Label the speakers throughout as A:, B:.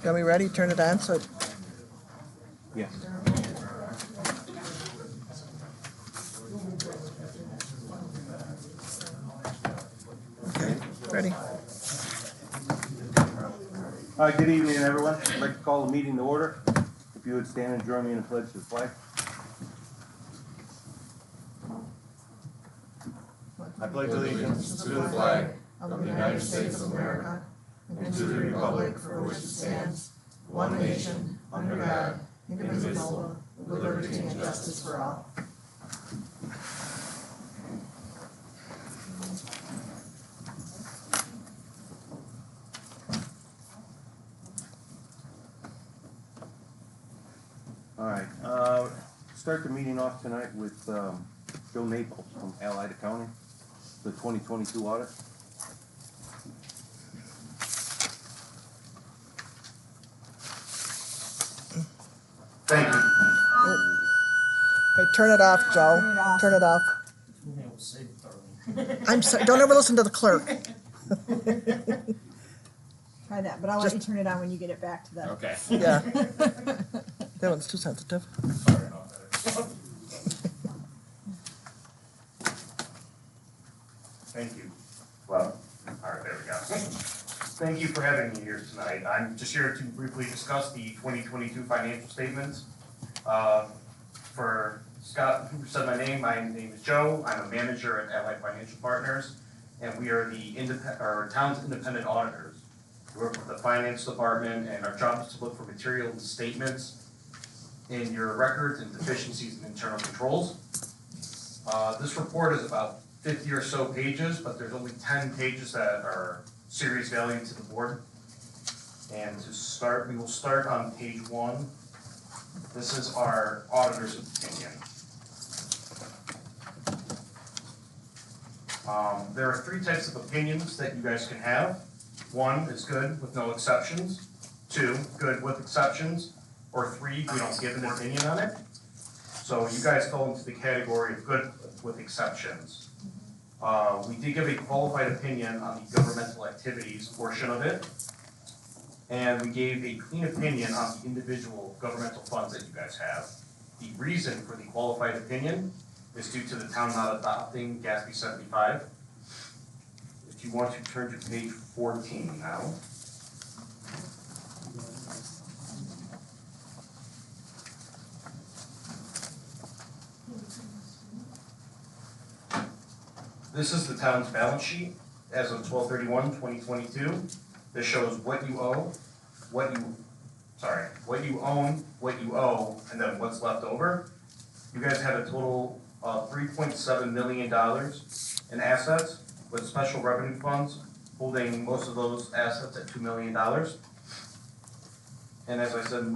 A: Are we ready? Turn it on. So
B: Yes.
A: okay, ready.
B: Good evening, everyone. I'd like to call the meeting to order. If you would stand and join me in the pledge to the flag. I pledge allegiance to the flag
C: of the United States of America and to the republic for which it stands, one nation, under God, indivisible, with liberty and justice for all.
B: All right. Start the meeting off tonight with Joe Naples from Allied Accounting, the 2022 audit.
D: Thank you.
A: Hey, turn it off, Joe. Turn it off. I'm sorry. Don't ever listen to the clerk.
E: Try that, but I'll let you turn it on when you get it back to the.
D: Okay.
A: Yeah. That one's too sensitive.
D: Sorry about that. Thank you. Well, all right, there we go. Thank you for having me here tonight. I'm just here to briefly discuss the 2022 financial statements. For Scott, who said my name is Joe. I'm a manager at Allied Financial Partners, and we are the town's independent auditors. We work with the finance department, and our job is to look for material statements in your records and deficiencies in internal controls. This report is about 50 or so pages, but there's only 10 pages that are serious value to the board. And to start, we will start on page 1. This is our auditor's opinion. There are 3 types of opinions that you guys can have. 1 is good with no exceptions. 2, good with exceptions. Or 3, we don't give an opinion on it. So you guys fall into the category of good with exceptions. We did give a qualified opinion on the governmental activities portion of it. And we gave a clean opinion on the individual governmental funds that you guys have. The reason for the qualified opinion is due to the town not adopting GASB 75. If you want to turn to page 14 now. This is the town's balance sheet as of 12/31/2022. This shows what you owe, what you own, what you owe, and then what's left over. You guys have a total of $3.7 million in assets, with special revenue funds holding most of those assets at $2 million. And as I said,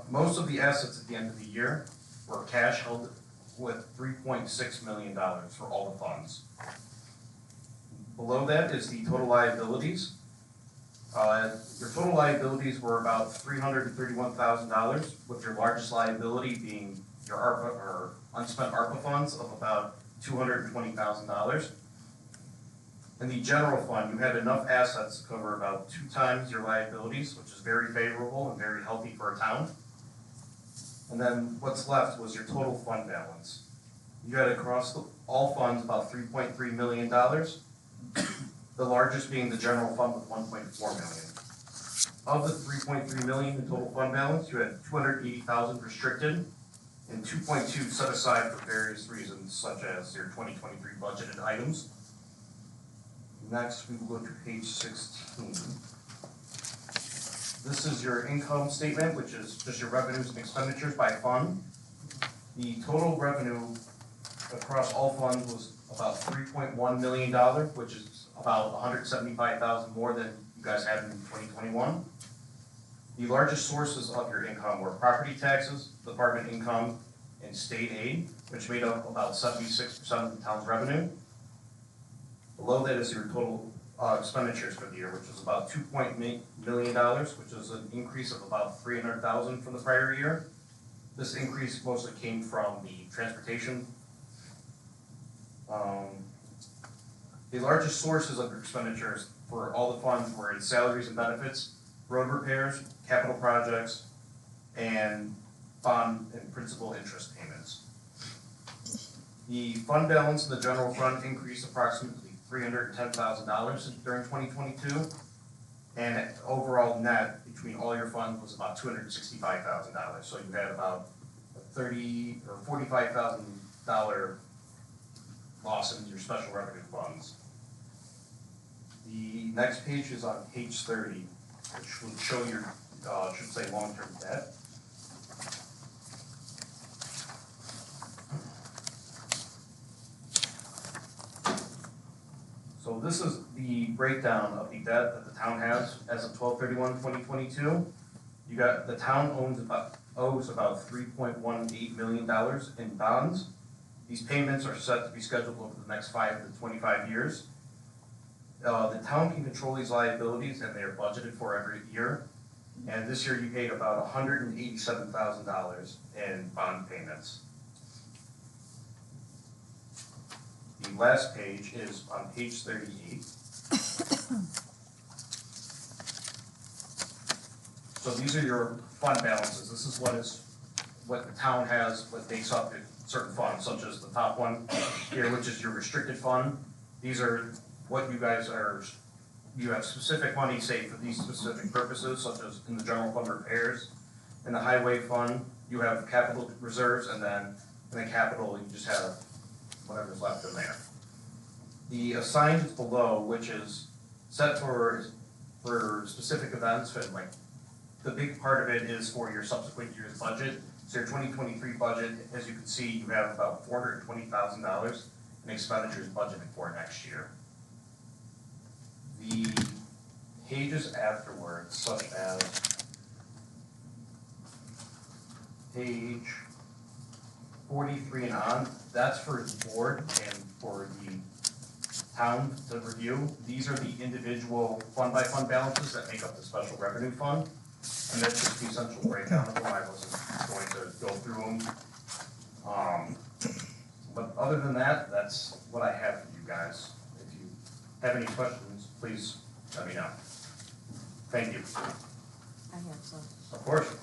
D: most of the assets at the end of the year were cash held with $3.6 million for all the funds. Below that is the total liabilities. Your total liabilities were about $331,000, with your largest liability being your ARPA or unspent ARPA funds of about $220,000. In the general fund, you had enough assets to cover about 2 times your liabilities, which is very favorable and very healthy for a town. And then what's left was your total fund balance. You had across all funds about $3.3 million. The largest being the general fund with $1.4 million. Of the $3.3 million in total fund balance, you had $280,000 restricted and $2.2 set aside for various reasons, such as your 2023 budgeted items. Next, we will go to page 16. This is your income statement, which is just your revenues and expenditures by fund. The total revenue across all funds was about $3.1 million, which is about $175,000 more than you guys had in 2021. The largest sources of your income were property taxes, department income, and state aid, which made up about 76% of the town's revenue. Below that is your total expenditures for the year, which is about $2.8 million, which is an increase of about $300,000 from the prior year. This increase mostly came from the transportation. The largest sources of your expenditures for all the funds were in salaries and benefits, road repairs, capital projects, and bond and principal interest payments. The fund balance in the general fund increased approximately $310,000 during 2022, and overall net between all your funds was about $265,000. So you had about $30,000 or $45,000 loss in your special revenue funds. The next page is on page 30, which will show your, should say long-term debt. So this is the breakdown of the debt that the town has as of 12/31/2022. You got, the town owes about $3.18 million in bonds. These payments are set to be scheduled over the next 5 to 25 years. The town can control these liabilities and they are budgeted for every year. And this year you paid about $187,000 in bond payments. The last page is on page 38. So these are your fund balances. This is what the town has, what makes up certain funds, such as the top one here, which is your restricted fund. These are what you guys are, you have specific money saved for these specific purposes, such as in the general fund repairs. In the highway fund, you have capital reserves, and then in the capital, you just have whatever's left in there. The assigned is below, which is set for specific events, and like the big part of it is for your subsequent year's budget. So your 2023 budget, as you can see, you have about $420,000 in expenditures budgeted for next year. The pages afterwards, such as page 43 and on, that's for the board and for the town to review. These are the individual fund-by-fund balances that make up the special revenue fund. And that's just the essential breakdown of them. I wasn't going to go through them. But other than that, that's what I have for you guys. If you have any questions, please let me know. Thank you.
C: I have some.
D: Of course.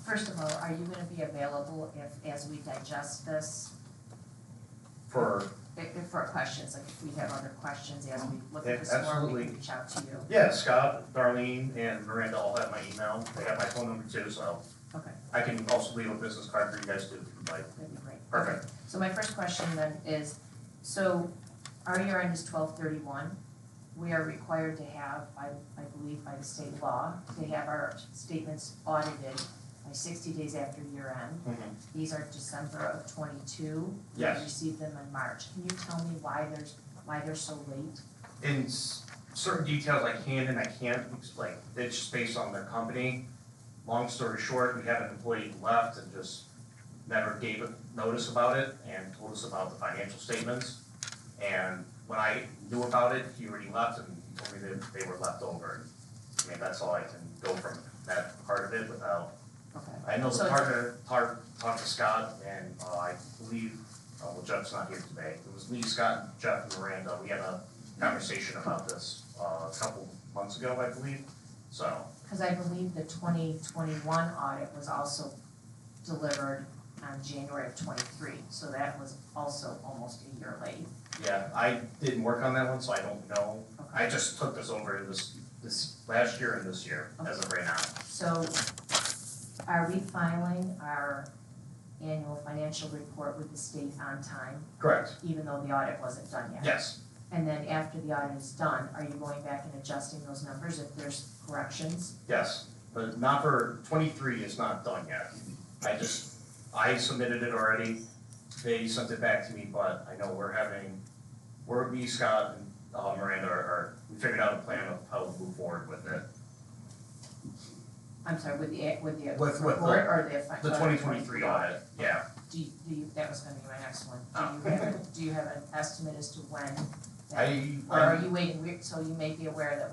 C: First of all, are you gonna be available as we digest this?
D: For
C: For questions, like if we have other questions as we look at this more, we
D: absolutely.
C: can reach out to you.
D: Yeah, Scott, Darlene, and Miranda all have my email. They have my phone number too, so
C: Okay,
D: I can also leave a business card for you guys too, if you'd like.
C: that'd be great.
D: Perfect.
C: Okay. So my first question then is, so our year end is 12/31. We are required to have, I believe by the state law, to have our statements audited by 60 days after year end. These are December of 22.
D: Yes.
C: We received them in March. Can you tell me why they're so late?
D: In certain details I can and I can't, like, it's just based on their company. Long story short, we had an employee who left and just never gave a notice about it and told us about the financial statements. And when I knew about it, he already left and he told me that they were left over. I mean, that's all I can go from that part of it without.
C: Okay.
D: I know
C: So
D: the talked to Scott and I believe, well, Jeff's not here today. It was me, Scott, Jeff, and Miranda. We had a conversation about this a couple months ago, I believe, so.
C: Because I believe the 2021 audit was also delivered on January of 23, so that was also almost a year late.
D: Yeah, I didn't work on that one, so I don't know.
C: Okay.
D: I just took this over in this last year and this year, as of right now.
C: So are we filing our annual financial report with the state on time,
D: Correct,
C: even though the audit wasn't done yet?
D: yes,
C: And then after the audit is done, are you going back and adjusting those numbers if there's corrections?
D: yes, but not for 23 is not done yet. I submitted it already, they sent it back to me, but I know me, Scott, and Miranda we figured out a plan of how to move forward with it.
C: I'm sorry, with the
D: With
C: report or the?
D: The 2023 audit, yeah.
C: Do you, that was gonna be my next one.
D: Oh.
C: Do you have an estimate as to when? Or
D: I,
C: are you waiting, so you may be aware that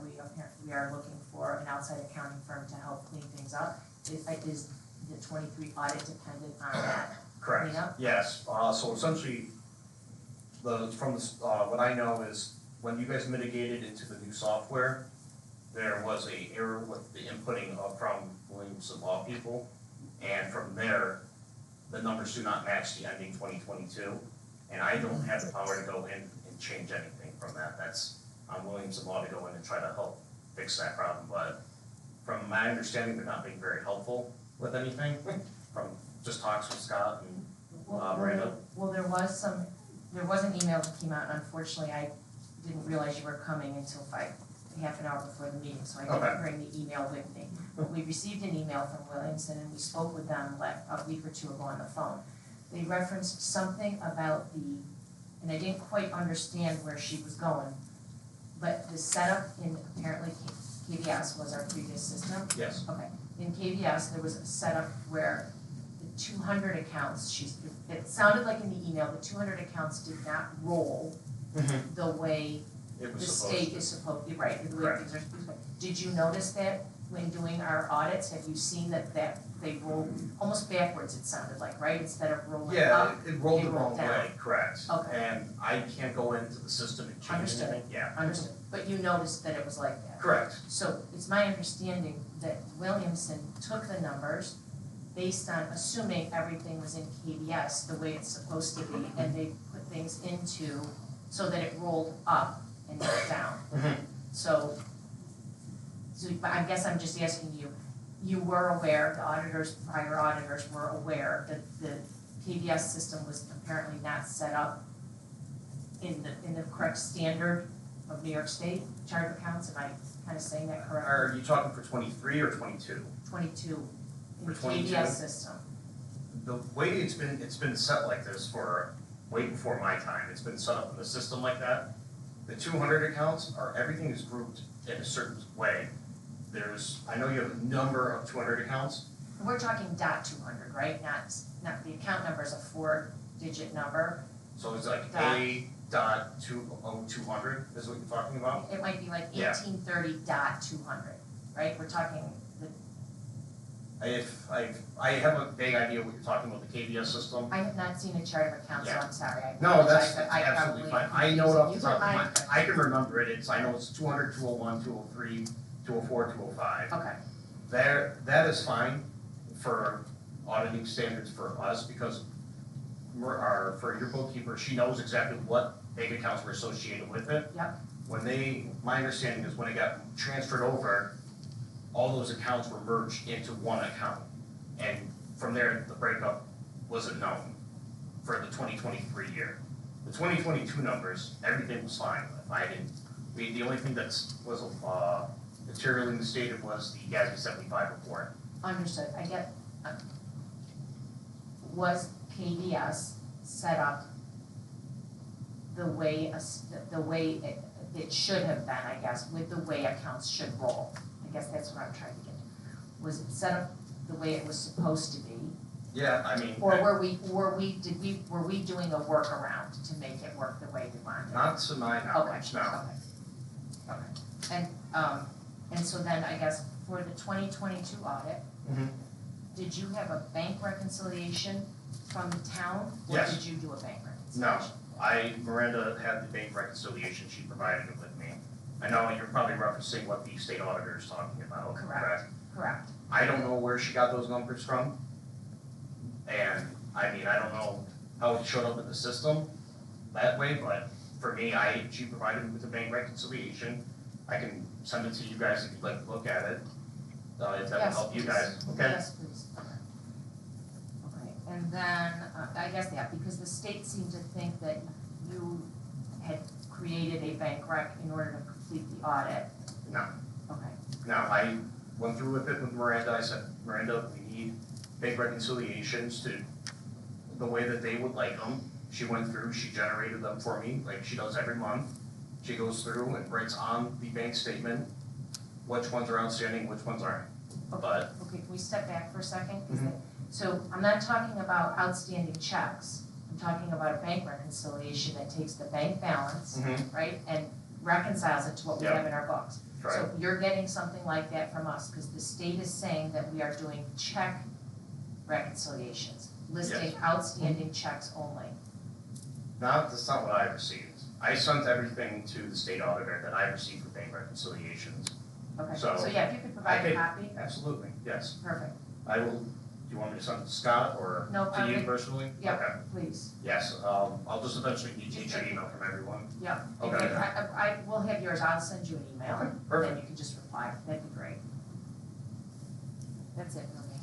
C: we are looking for an outside accounting firm to help clean things up. Is the 23 audit dependent on that?
D: correct,
C: Cleanup?
D: yes, so essentially, what I know is when you guys mitigated into the new software, there was a error with the inputting from Williamson Law people. And from there, the numbers do not match the ending 2022. And I don't have the power to go in and change anything from that. That's on Williamson Law to go in and try to help fix that problem. But from my understanding, they're not being very helpful with anything from just talks with Scott and Miranda.
C: Well, there was an email that came out, and unfortunately, I didn't realize you were coming until half an hour before the meeting, so I didn't bring the email with me. But we received an email from Williamson, and we spoke with them a week or two ago on the phone. They referenced something about and I didn't quite understand where she was going, but the setup in apparently KVS was our previous system.
D: Yes.
C: Okay, in KVS, there was a setup where the 200 accounts, it sounded like in the email, the 200 accounts did not roll the way the state is supposed to, right, the way things are supposed to. Did you notice that when doing our audits? Have you seen that they roll almost backwards, it sounded like, right? Instead of rolling up,
D: Yeah, it rolled the
C: they roll
D: wrong
C: down.
D: way, correct.
C: Okay.
D: And I can't go into the system and change
C: Understood.
D: anything. Yeah.
C: Understood, but you noticed that it was like that.
D: Correct.
C: So it's my understanding that Williamson took the numbers based on assuming everything was in KBS the way it's supposed to be, and they put things into so that it rolled up and not down. So I guess I'm just asking you, you were aware, the auditors, prior auditors were aware that the KBS system was apparently not set up in the correct standard of New York State chart of accounts. Am I kind of saying that correctly?
D: Are you talking for 23 or 22?
C: 22 in the
D: For 22?
C: KBS system.
D: The way it's been set like this for way before my time. It's been set up in the system like that. The 200 accounts everything is grouped in a certain way. I know you have a number of 200 accounts.
C: We're talking .200, right? Not the account number is a 4-digit number.
D: So it's like A.200 is what you're talking about?
C: It might be like
D: Yeah.
C: 1830.200, right? We're talking
D: I have a vague idea what you're talking about, the KBS system.
C: I have not seen a chart of accounts, so
D: Yeah.
C: I'm sorry. I
D: No,
C: apologize,
D: that's
C: but I
D: absolutely
C: probably
D: fine. I know it off the
C: confused
D: top of
C: you.
D: my, I can remember it. I know it's 200, 201, 203, 204, 205.
C: Okay,
D: That is fine for auditing standards for us because for your bookkeeper, she knows exactly what bank accounts were associated with it.
C: Yep.
D: My understanding is when it got transferred over, all those accounts were merged into one account. And from there, the breakup wasn't known for the 2023 year. The 2022 numbers, everything was fine. The only thing that was materially misstated was the GASB 75 report.
C: understood. I get, was KDS set up the way it should have been, I guess, with the way accounts should roll? I guess that's what I'm trying to get to. Was it set up the way it was supposed to be?
D: Yeah, I mean.
C: Or were we doing a workaround to make it work the way we wanted?
D: Not to my knowledge, no.
C: Okay. And so then I guess for the 2022 audit,
D: Mhm.
C: did you have a bank reconciliation from the town?
D: Yes.
C: Or did you do a bank
D: No,
C: reconciliation?
D: Miranda had the bank reconciliation, she provided it with me. I know you're probably referencing what the state auditor is talking about, correct?
C: Correct.
D: I don't know where she got those numbers from. And, I mean, I don't know how it showed up in the system that way, but for me, she provided me with the bank reconciliation. I can send it to you guys if you'd like to look at it, if that will help you guys, okay?
C: Yes, please. Okay, and then, I guess because the state seemed to think that you had created a bank rec in order to complete the audit.
D: No.
C: Okay,
D: Now, I went through with it with Miranda, I said, Miranda, we need bank reconciliations to the way that they would like them. She went through, she generated them for me, like she does every month. She goes through and writes on the bank statement which ones are outstanding, which ones aren't. But
C: okay, can we step back for a second?
D: Mhm.
C: So I'm not talking about outstanding checks, I'm talking about a bank reconciliation that takes the bank balance, right, and reconciles it to what we
D: Yep.
C: have in our books.
D: Right.
C: So you're getting something like that from us, because the state is saying that we are doing check reconciliations, listing outstanding checks only.
D: That's not what I received. I sent everything to the state auditor that I received for bank reconciliations.
C: Okay,
D: So,
C: so yeah, if you could provide a copy,
D: Absolutely, yes.
C: perfect.
D: I will, do you want me to send it to Scott or
C: No,
D: to you personally?
C: Yeah,
D: Okay,
C: please,
D: yes, I'll just eventually need your email from everyone.
C: yeah.
D: Okay.
C: I will have yours, I'll send you an email,
D: Okay,
C: and then
D: perfect.
C: you can just reply, that'd be great. That's it for me.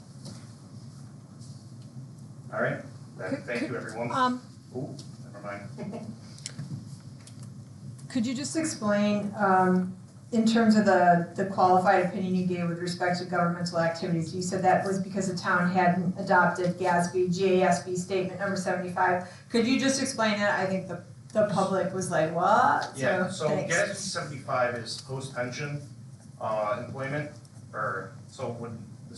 D: All right,
E: Could-
D: thank you, everyone. Ooh, never mind.
E: Could you just explain, in terms of the qualified opinion you gave with respect to governmental activities, you said that was because the town hadn't adopted GASB statement number 75. Could you just explain that? I think the public was like, what?
D: Yeah, so
E: thanks.
D: GASB 75 is post-pension employment, so when the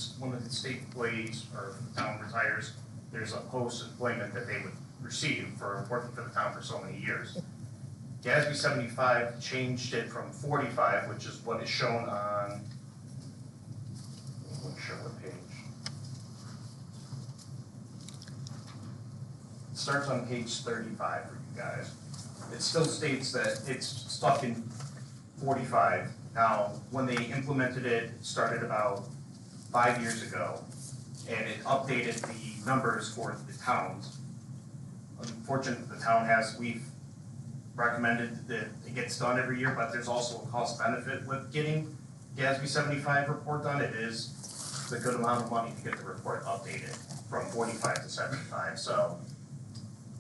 D: state employees or the town retires, there's a post-employment that they would receive for working for the town for so many years. GASB 75 changed it from 45, which is what is shown on, I'm not sure what page. It starts on page 35 for you guys. It still states that it's stuck in 45. Now, when they implemented it, it started about 5 years ago, and it updated the numbers for the towns. Unfortunately, the town we've recommended that it gets done every year, but there's also a cost benefit with getting GASB 75 report done. It is a good amount of money to get the report updated from 45 to 75, so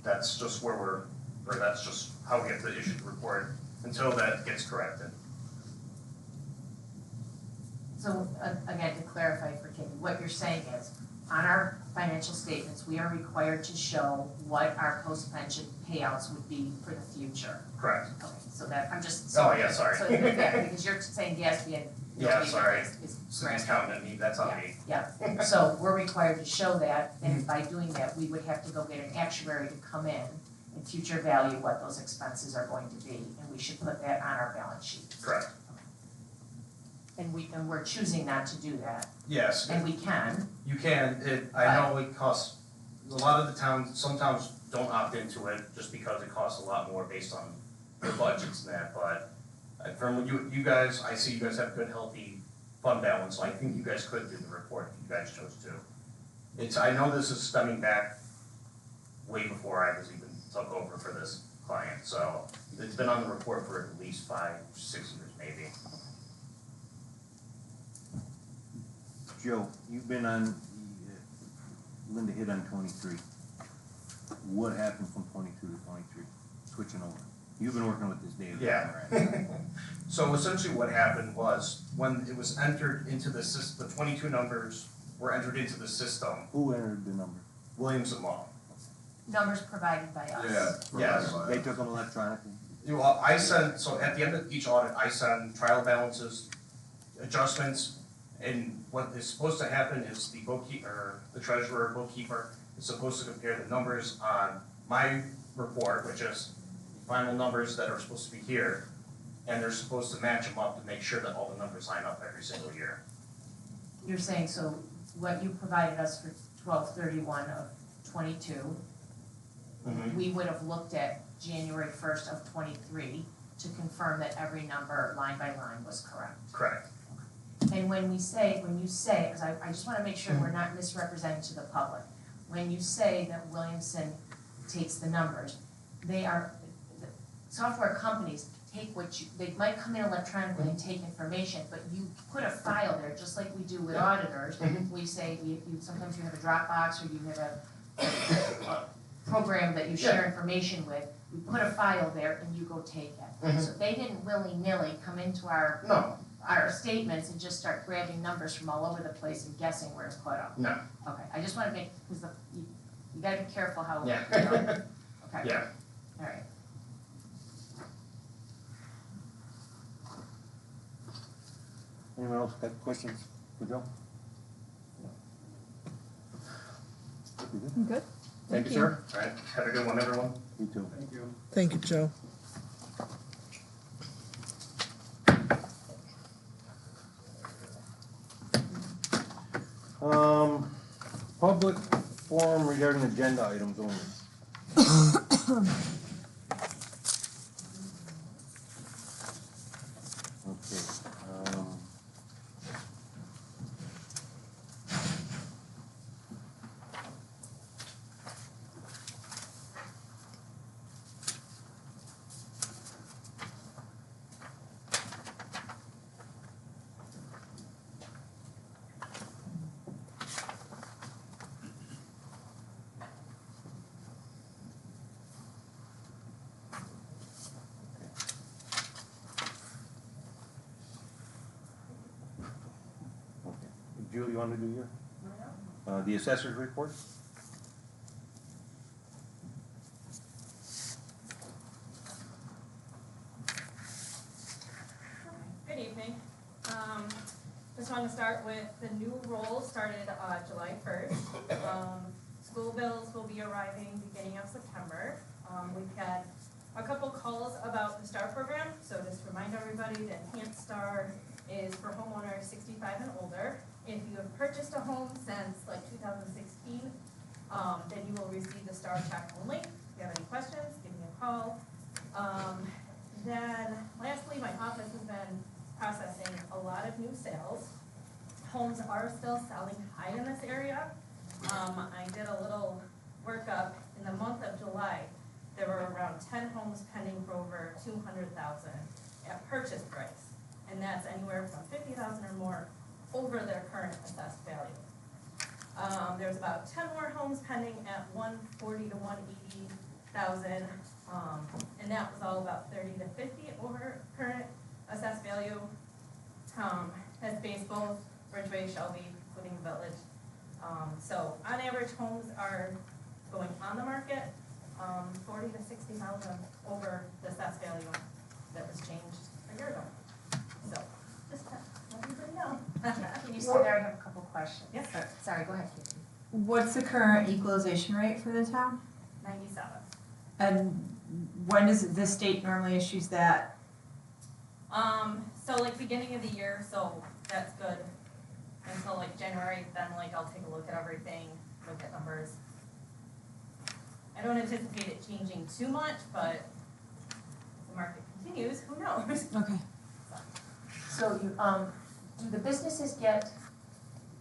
D: that's just that's just how we have to issue the report until that gets corrected.
C: So, again, to clarify for Katie, what you're saying is, on our financial statements, we are required to show what our post-pension payouts would be for the future.
D: Correct.
C: Okay, so that, I'm just.
D: Oh, yeah, sorry.
C: So, yeah, because you're saying GASB and.
D: Yeah, sorry.
C: Is
D: Somebody's counting at me, that's on me.
C: Yeah, so we're required to show that, and by doing that, we would have to go get an actuary to come in and future value what those expenses are going to be, and we should put that on our balance sheet.
D: Correct.
C: And we're choosing not to do that,
D: Yes,
C: and we can.
D: you can. I know it costs, a lot of the towns, some towns don't opt into it just because it costs a lot more based on their budgets and that, but from you guys, I see you guys have good, healthy fund balance, so I think you guys could do the report if you guys chose to. I know this is stemming back way before I was even took over for this client, so it's been on the report for at least 5, 6 years maybe.
B: Joe, you've been on, Linda hit on 23. What happened from 22 to 23, switching over? You've been working with this daily.
D: Yeah.
B: Right?
D: So essentially what happened was, when it was entered into the system, the 22 numbers were entered into the system,
B: Who entered the number?
D: Williams and Law.
C: Numbers provided by us.
D: Yes.
B: They took them electronically?
D: Well, so at the end of each audit, I send trial balances, adjustments, and what is supposed to happen is the bookkeeper, the treasurer, bookkeeper, is supposed to compare the numbers on my report, which is the final numbers that are supposed to be here, and they're supposed to match them up to make sure that all the numbers line up every single year.
C: You're saying, so what you provided us for 12/31 of 22, we would have looked at January 1st of 23 to confirm that every number line by line was correct.
D: Correct.
C: And when you say, because I just wanna make sure we're not misrepresenting to the public, when you say that Williamson takes the numbers, the software companies take they might come in electronically and take information, but you put a file there, just like we do with auditors. We say, sometimes you have a Dropbox or you have a program that you share information with, we put a file there and you go take it. So they didn't willy-nilly come into our statements and just start grabbing numbers from all over the place and guessing where to put them.
D: No.
C: Okay, I just wanna make, because you gotta be careful how,
D: Yeah.
C: Okay.
D: Yeah.
C: All right.
B: Anyone else got questions for Joe?
E: Good.
D: Thank you, sir. All right, have a good one, everyone.
B: You too.
D: Thank you.
A: Thank you, Joe.
B: Public forum regarding agenda items only. Julie, you want to do your? The assessor's report?
F: Good evening. Just want to start with the new role started July 1st. School bills will be arriving beginning of September. We've had a couple calls about the STAR program, so just to remind everybody that Enhanced STAR is for homeowners 65 and older. If you have purchased a home since like 2016, then you will receive the STAR check only. If you have any questions, give me a call. Then lastly, my office has been processing a lot of new sales. Homes are still selling high in this area. I did a little workup in the month of July. There were around 10 homes pending for over 200,000 at purchase price. And that's anywhere from 50,000 or more over their current assessed value. There's about 10 more homes pending at 140 to 180,000. And that was all about 30 to 50 over current assessed value. Has based both Ridgeway, Shelby, including the village. So on average, homes are going on the market 40 to 60,000 over the assessed value that was changed a year ago. So just to let everybody know.
C: Can you stay there? I have a couple questions.
F: Yes.
C: Sorry, go ahead, Katie.
E: What's the current equalization rate for the town?
F: 97.
E: And when does the state normally issues that?
F: So like beginning of the year, so that's good. Until like January, then like I'll take a look at everything, look at numbers. I don't anticipate it changing too much, but if the market continues, who knows?
E: Okay.
C: So you, do the businesses get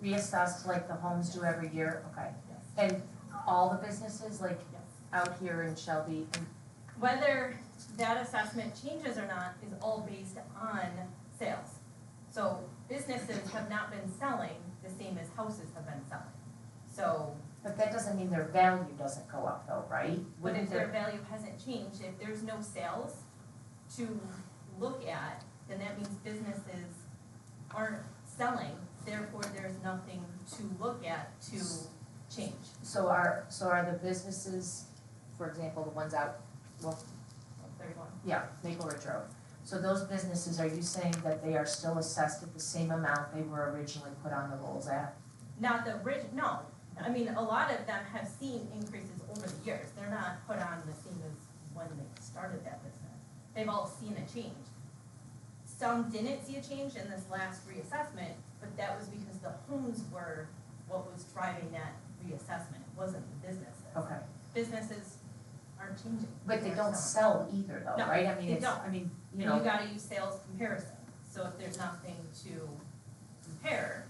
C: reassessed like the homes do every year? Okay.
F: Yes.
C: And all the businesses, like
F: Yes.
C: out here in Shelby, and
F: Whether that assessment changes or not is all based on sales. So businesses have not been selling the same as houses have been selling. So,
C: but that doesn't mean their value doesn't go up though, right?
F: but if
C: Wouldn't
F: their value hasn't changed, if there's no sales to look at, then that means businesses aren't selling, therefore there's nothing to look at to change.
C: So are the businesses, for example, the ones out, well,
F: 31.
C: yeah, Maple Ridge Road. So those businesses, are you saying that they are still assessed at the same amount they were originally put on the rolls at?
F: Not the no. I mean, a lot of them have seen increases over the years. They're not put on the same as when they started that business. They've all seen a change. Some didn't see a change in this last reassessment, but that was because the homes were what was driving that reassessment. It wasn't the businesses.
C: Okay,
F: Businesses aren't changing.
C: but they
F: They're
C: don't
F: selling.
C: sell either though,
F: No,
C: right? I mean,
F: they
C: it's,
F: don't.
C: I mean, you
F: And
C: know.
F: you gotta use sales comparison. So if there's nothing to compare,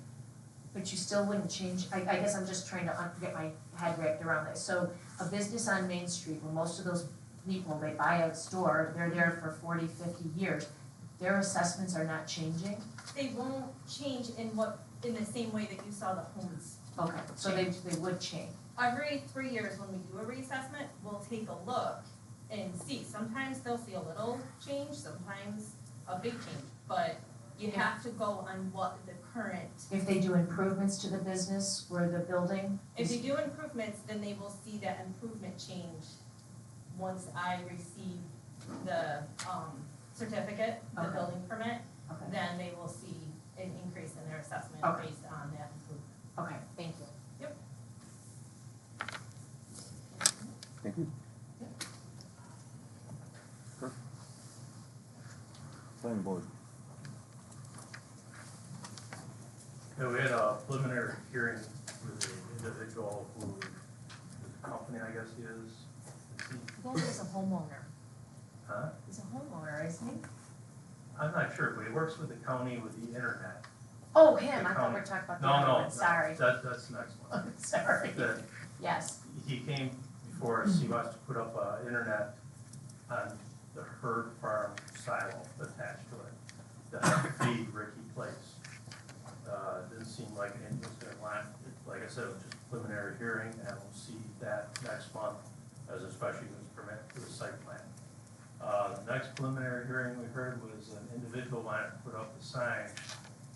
C: But you still wouldn't change, I guess I'm just trying to get my head wrapped around this. So a business on Main Street, where most of those people, they buy a store, they're there for 40, 50 years, their assessments are not changing?
F: they won't change in the same way that you saw the homes.
C: Okay, so they would change.
F: Every 3 years when we do a reassessment, we'll take a look and see. Sometimes they'll see a little change, sometimes a big change, but you have to go on what the current,
C: If they do improvements to the business or the building?
F: if they do improvements, then they will see that improvement change once I receive the, certificate, the
C: Okay.
F: building permit,
C: Okay,
F: then they will see an increase in their assessment
C: Okay.
F: based on that improvement.
C: okay, thank you.
B: Thank you. Sure. Planning board.
G: Yeah, we had a preliminary hearing with an individual who is a company, I guess he is.
C: He is a homeowner.
G: Huh?
C: He's a homeowner, isn't he?
G: I'm not sure, but he works with the county with the internet.
C: Oh, him,
G: The
C: I thought we were
G: county.
C: talking about the
G: No,
C: other
G: no,
C: one,
G: no,
C: sorry.
G: that's the next one.
C: Sorry,
G: The-
C: yes.
G: He came before us, he wants to put up internet on the herd farm silo attached to it, to feed Ricky Place. Didn't seem like it was gonna last, like I said, it was just a preliminary hearing, and we'll see that next month as a special use permit for the site plan. The next preliminary hearing we heard was an individual wanted to put up a sign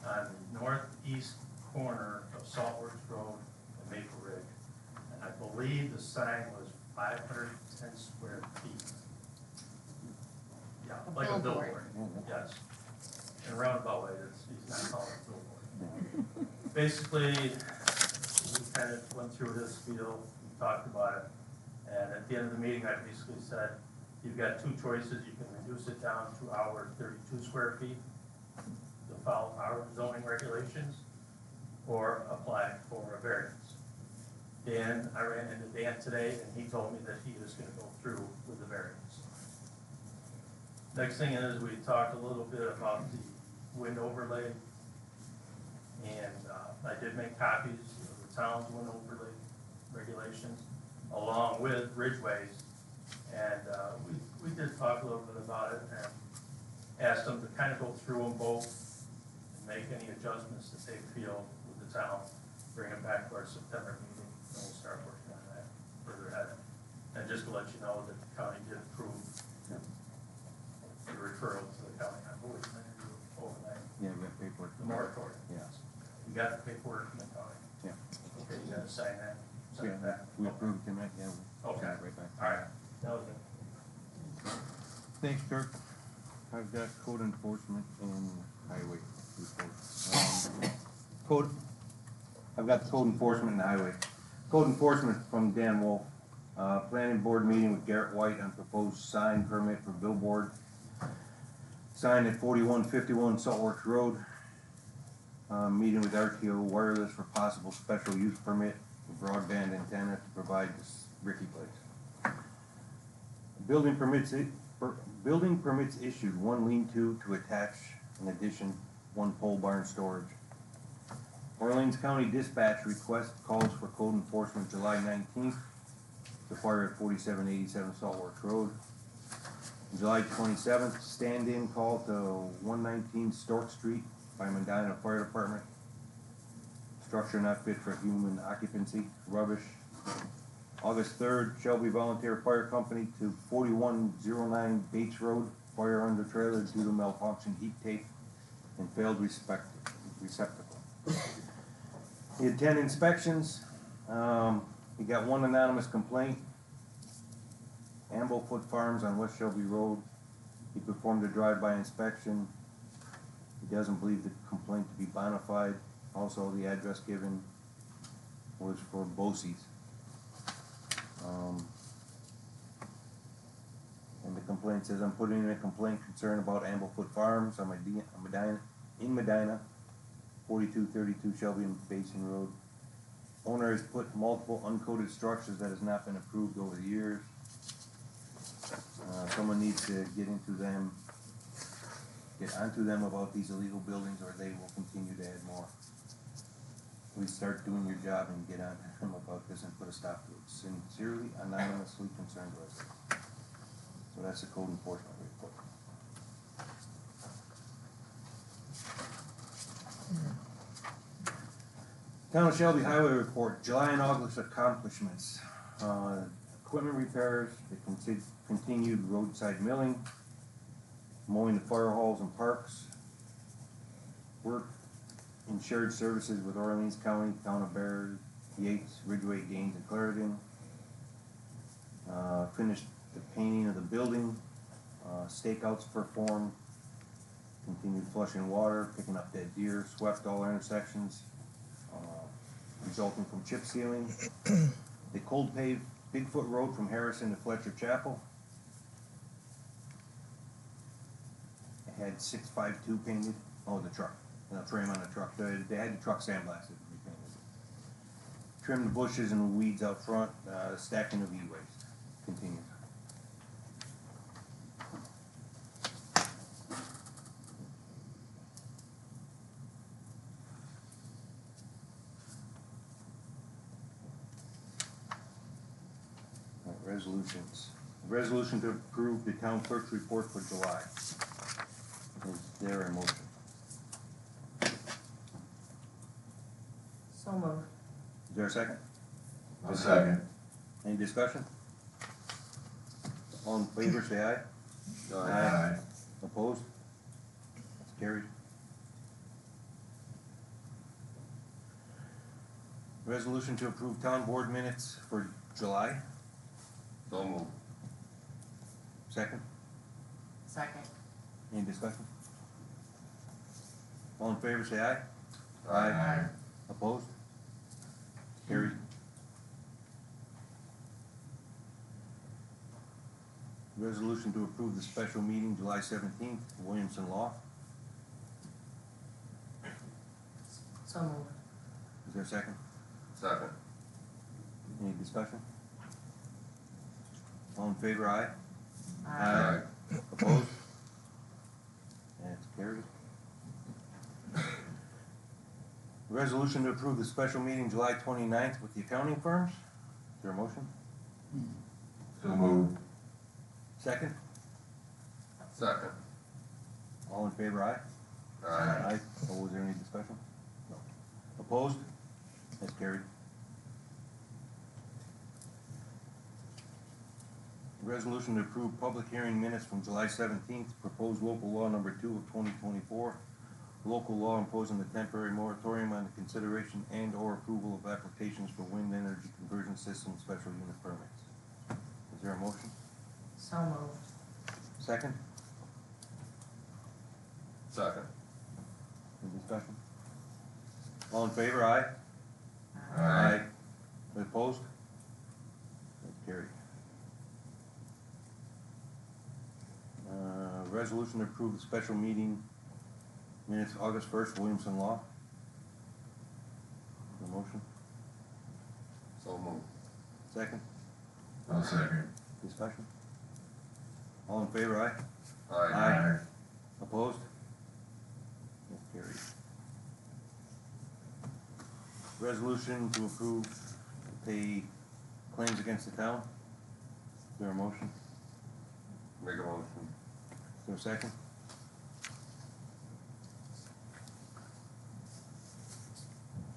G: on the northeast corner of Saltworks Road and Maple Ridge. And I believe the sign was 510 square feet. Yeah, like a billboard, yes. In a roundabout way, he's not calling it a billboard. Basically, we kind of went through his spiel, we talked about it, and at the end of the meeting, I basically said, you've got two choices, you can reduce it down to our 32 square feet, to follow our zoning regulations, or apply for a variance. Dan, I ran into Dan today, and he told me that he is gonna go through with the variance. Next thing is, we talked a little bit about the wind overlay, and I did make copies of the town's wind overlay regulations, along with Ridgeways, and we did talk a little bit about it, and asked them to kind of go through them both, and make any adjustments that they feel with the town, bring it back to our September meeting, and we'll start working on that further ahead. And just to let you know that the county did approve the referral to the county on overnight,
B: Yeah, we got paperwork.
G: the moratorium.
B: Yes.
G: You got the paperwork from the county.
B: Yeah.
G: Okay, you gotta sign that, send
B: Yeah,
G: it back.
B: we approved tonight, yeah. We'll
G: Okay.
B: send it right back.
G: All right, that was it.
B: Thanks, Kirk. I've got code enforcement and highway report. I've got the code enforcement and highway. Code enforcement from Dan Wolf. Planning board meeting with Garrett White on proposed sign permit for billboard. Sign at 4151 Saltworks Road. Meeting with RTO Wireless for possible special use permit for broadband antenna to provide this Ricky Place. Building permits issued, one lean-to to attach, in addition, one pole barn storage. Orleans County Dispatch request calls for code enforcement July 19th, to fire at 4787 Saltworks Road. July 27th, stand-in call to 119 Stork Street by Medina Fire Department. Structure not fit for human occupancy, rubbish. August 3rd, Shelby Volunteer Fire Company to 4109 Bates Road, fire under trailer due to malfunction heat tape and failed receptacle. He had 10 inspections. He got one anonymous complaint. Amblefoot Farms on West Shelby Road. He performed a drive-by inspection. He doesn't believe the complaint to be bona fide. Also, the address given was for Bosse's. And the complaint says, I'm putting in a complaint concern about Amblefoot Farms on Medina, 4232 Shelby and Basin Road. Owner has put multiple uncoated structures that has not been approved over the years. Someone needs to get onto them about these illegal buildings, or they will continue to add more. Please start doing your job and get on to them about this and put a stop to it. Sincerely, anonymously concerned residents. So that's the code enforcement report. Town of Shelby Highway Report, July and August accomplishments. Equipment repairs, the continued roadside milling, mowing the fire halls and parks, work in shared services with Orleans County, Town of Bears, Yates, Ridgeway, Gaines, and Clarendon. Finished the painting of the building, stakeouts performed, continued flushing water, picking up dead deer, swept all intersections, resulting from chip sealing. They cold paved Bigfoot Road from Harrison to Fletcher Chapel. It had 652 painted. Oh, the truck. Frame on the truck. They had the truck sandblasted and repainted. Trimmed the bushes and weeds out front. Stacking of e-waste continues. Resolutions. Resolution to approve the town clerk's report for July. Is there a motion?
C: So moved.
B: Is there a second?
H: A second.
B: Any discussion? All in favor, say aye.
H: Aye.
B: Opposed? That's carried. Resolution to approve town board minutes for July.
H: So moved.
B: Second,
C: Second.
B: any discussion? All in favor, say aye.
C: Aye.
B: Opposed? Carried. Resolution to approve the special meeting July 17th, Williamson Law.
C: So moved.
B: Is there a second?
H: Second.
B: Any discussion? All in favor, aye.
H: Aye.
B: Opposed? And it's carried. Resolution to approve the special meeting July 29th with the accounting firms. Is there a motion?
H: So moved.
B: Second?
H: Second.
B: All in favor, aye.
H: Aye.
B: Oh, was there any discussion? No. Opposed? That's carried. Resolution to approve public hearing minutes from July 17th, proposed local law number 2 of 2024. Local law imposing a temporary moratorium on the consideration and or approval of applications for wind energy conversion system special unit permits. Is there a motion?
C: So moved.
B: Second?
H: Second.
B: Any discussion? All in favor, aye?
H: Aye.
B: Opposed? That's carried. Resolution to approve the special meeting minutes August 1st, Williamson Law. The motion?
H: So moved.
B: Second?
H: I'll second.
B: Discussion? All in favor, aye?
H: Aye.
B: Opposed? That's carried. Resolution to approve the claims against the town. Is there a motion?
H: Make a motion.
B: Is there a second?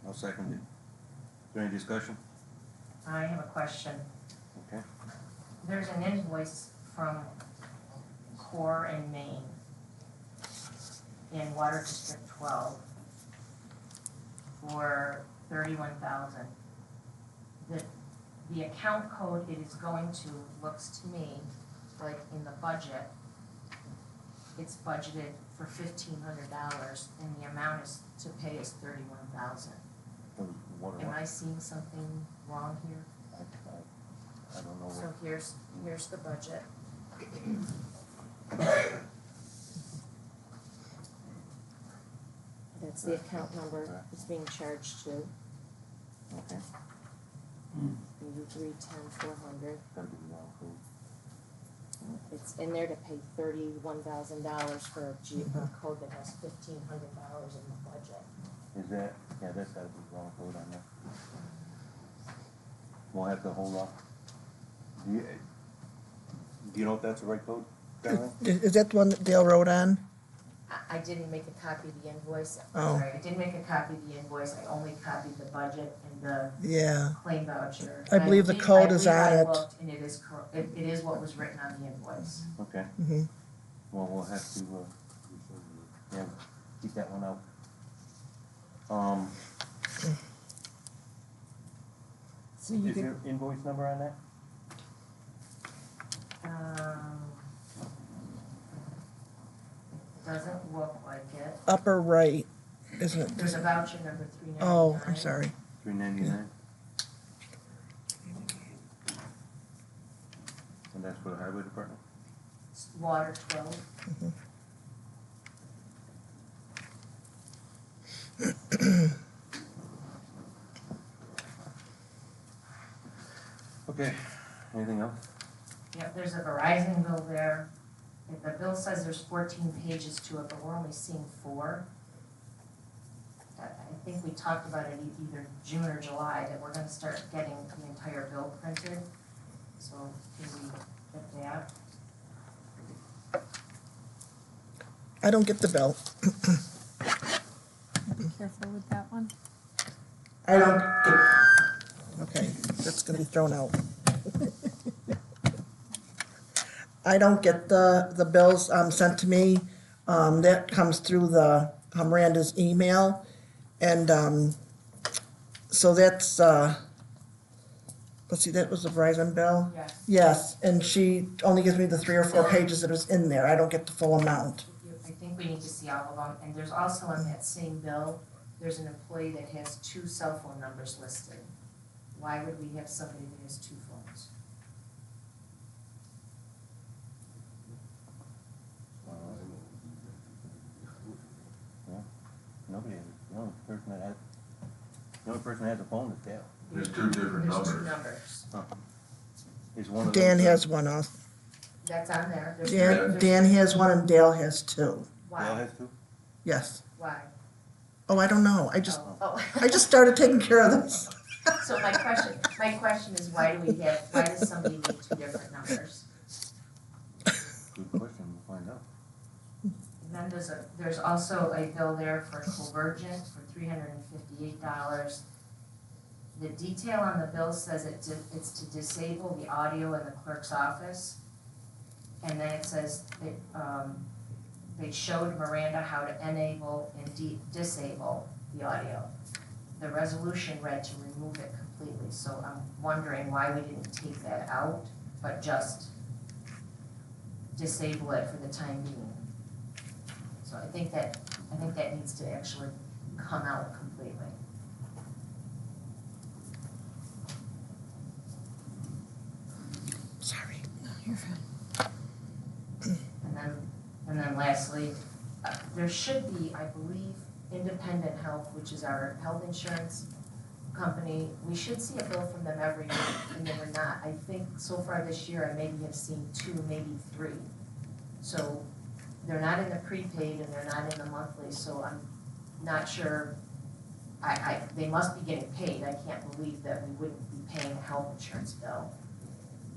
B: I'll second it. Is there any discussion?
C: I have a question.
B: Okay.
C: There's an invoice from Core in Maine in Water District 12 for $31,000. The account code it is going to looks to me like in the budget, it's budgeted for $1,500 and the amount is to pay is $31,000.
B: Water
C: Am
B: line.
C: I seeing something wrong here?
B: I don't know
C: So
B: what.
C: here's the budget. That's the account number it's being charged to.
B: Okay.
C: 8310-400.
B: Gotta be the wrong code.
C: It's in there to pay $31,000 for a code that has $1,500 in the budget.
B: Is that, yeah, that's gotta be the wrong code on there. We'll have to hold off. Do you know if that's the right code, Caroline?
A: Is that the one that Dale wrote on?
C: I didn't make a copy of the invoice.
A: Oh.
C: Sorry, I didn't make a copy of the invoice. I only copied the budget and the
A: Yeah,
C: claim voucher.
A: I believe the code is on
C: I
A: it.
C: looked and it is it is what was written on the invoice.
B: Okay,
A: mhm.
B: well, we'll have to, yeah, keep that one out.
A: So you
B: Is
A: could,
B: your invoice number on that?
C: Doesn't look like it.
A: upper right, isn't it?
C: There's a voucher number 399.
A: Oh, I'm sorry.
B: $399. And that's for the highway department?
C: Water 12.
B: Okay, anything else?
C: Yep, there's a Verizon bill there. If the bill says there's 14 pages to it, but we're only seeing 4. I think we talked about it either June or July, that we're gonna start getting the entire bill printed. So can we get that?
A: I don't get the bill.
I: Be careful with that one.
A: I don't get, okay, that's gonna be thrown out. I don't get the bills, sent to me, that comes through the, Miranda's email, and, So that's, let's see, that was the Verizon bill?
C: Yes.
A: Yes, and she only gives me the 3 or 4 pages that was in there. I don't get the full amount.
C: I think we need to see all of them, and there's also on that same bill, there's an employee that has 2 cell phone numbers listed. Why would we have somebody that has 2 phones?
B: Nobody, the only person that has a phone is Dale.
H: There's 2 different
C: There's 2
H: numbers.
C: numbers.
B: Is one of them?
A: Dan has one also.
C: That's on there. There's
A: Dan,
C: there's-
A: Dan has one and Dale has 2.
B: Dale
C: Why?
B: has 2?
A: Yes.
C: Why?
A: Oh, I don't know. I
C: Oh.
A: just started taking care of this.
C: So my question is, why does somebody need 2 different numbers?
B: Good question, we'll find out.
C: And then there's also a bill there for Convergent for $358. The detail on the bill says it's to disable the audio in the clerk's office. And then it says, they showed Miranda how to enable and disable the audio. The resolution read to remove it completely, so I'm wondering why we didn't take that out, but just disable it for the time being. So I think that needs to actually come out completely.
A: Sorry.
C: And then lastly, there should be, I believe, Independent Health, which is our health insurance company. We should see a bill from them every month, and they were not. I think so far this year, I maybe have seen 2, maybe 3. So they're not in the prepaid and they're not in the monthly, so I'm not sure. They must be getting paid. I can't believe that we wouldn't be paying a health insurance bill.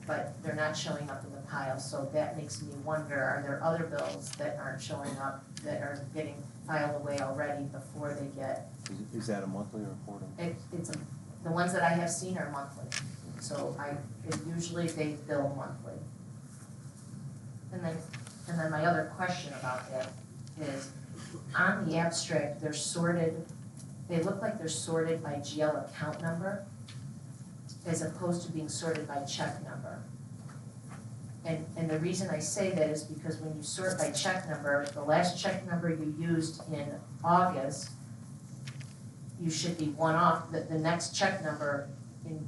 C: But they're not showing up in the pile, so that makes me wonder, are there other bills that aren't showing up that are getting filed away already before they get?
B: Is that a monthly or a quarterly?
C: The ones that I have seen are monthly, so usually they bill monthly. And then my other question about that is, on the abstract, they're sorted, they look like they're sorted by GL account number, as opposed to being sorted by check number. And the reason I say that is because when you sort by check number, the last check number you used in August, you should be one off the next check number in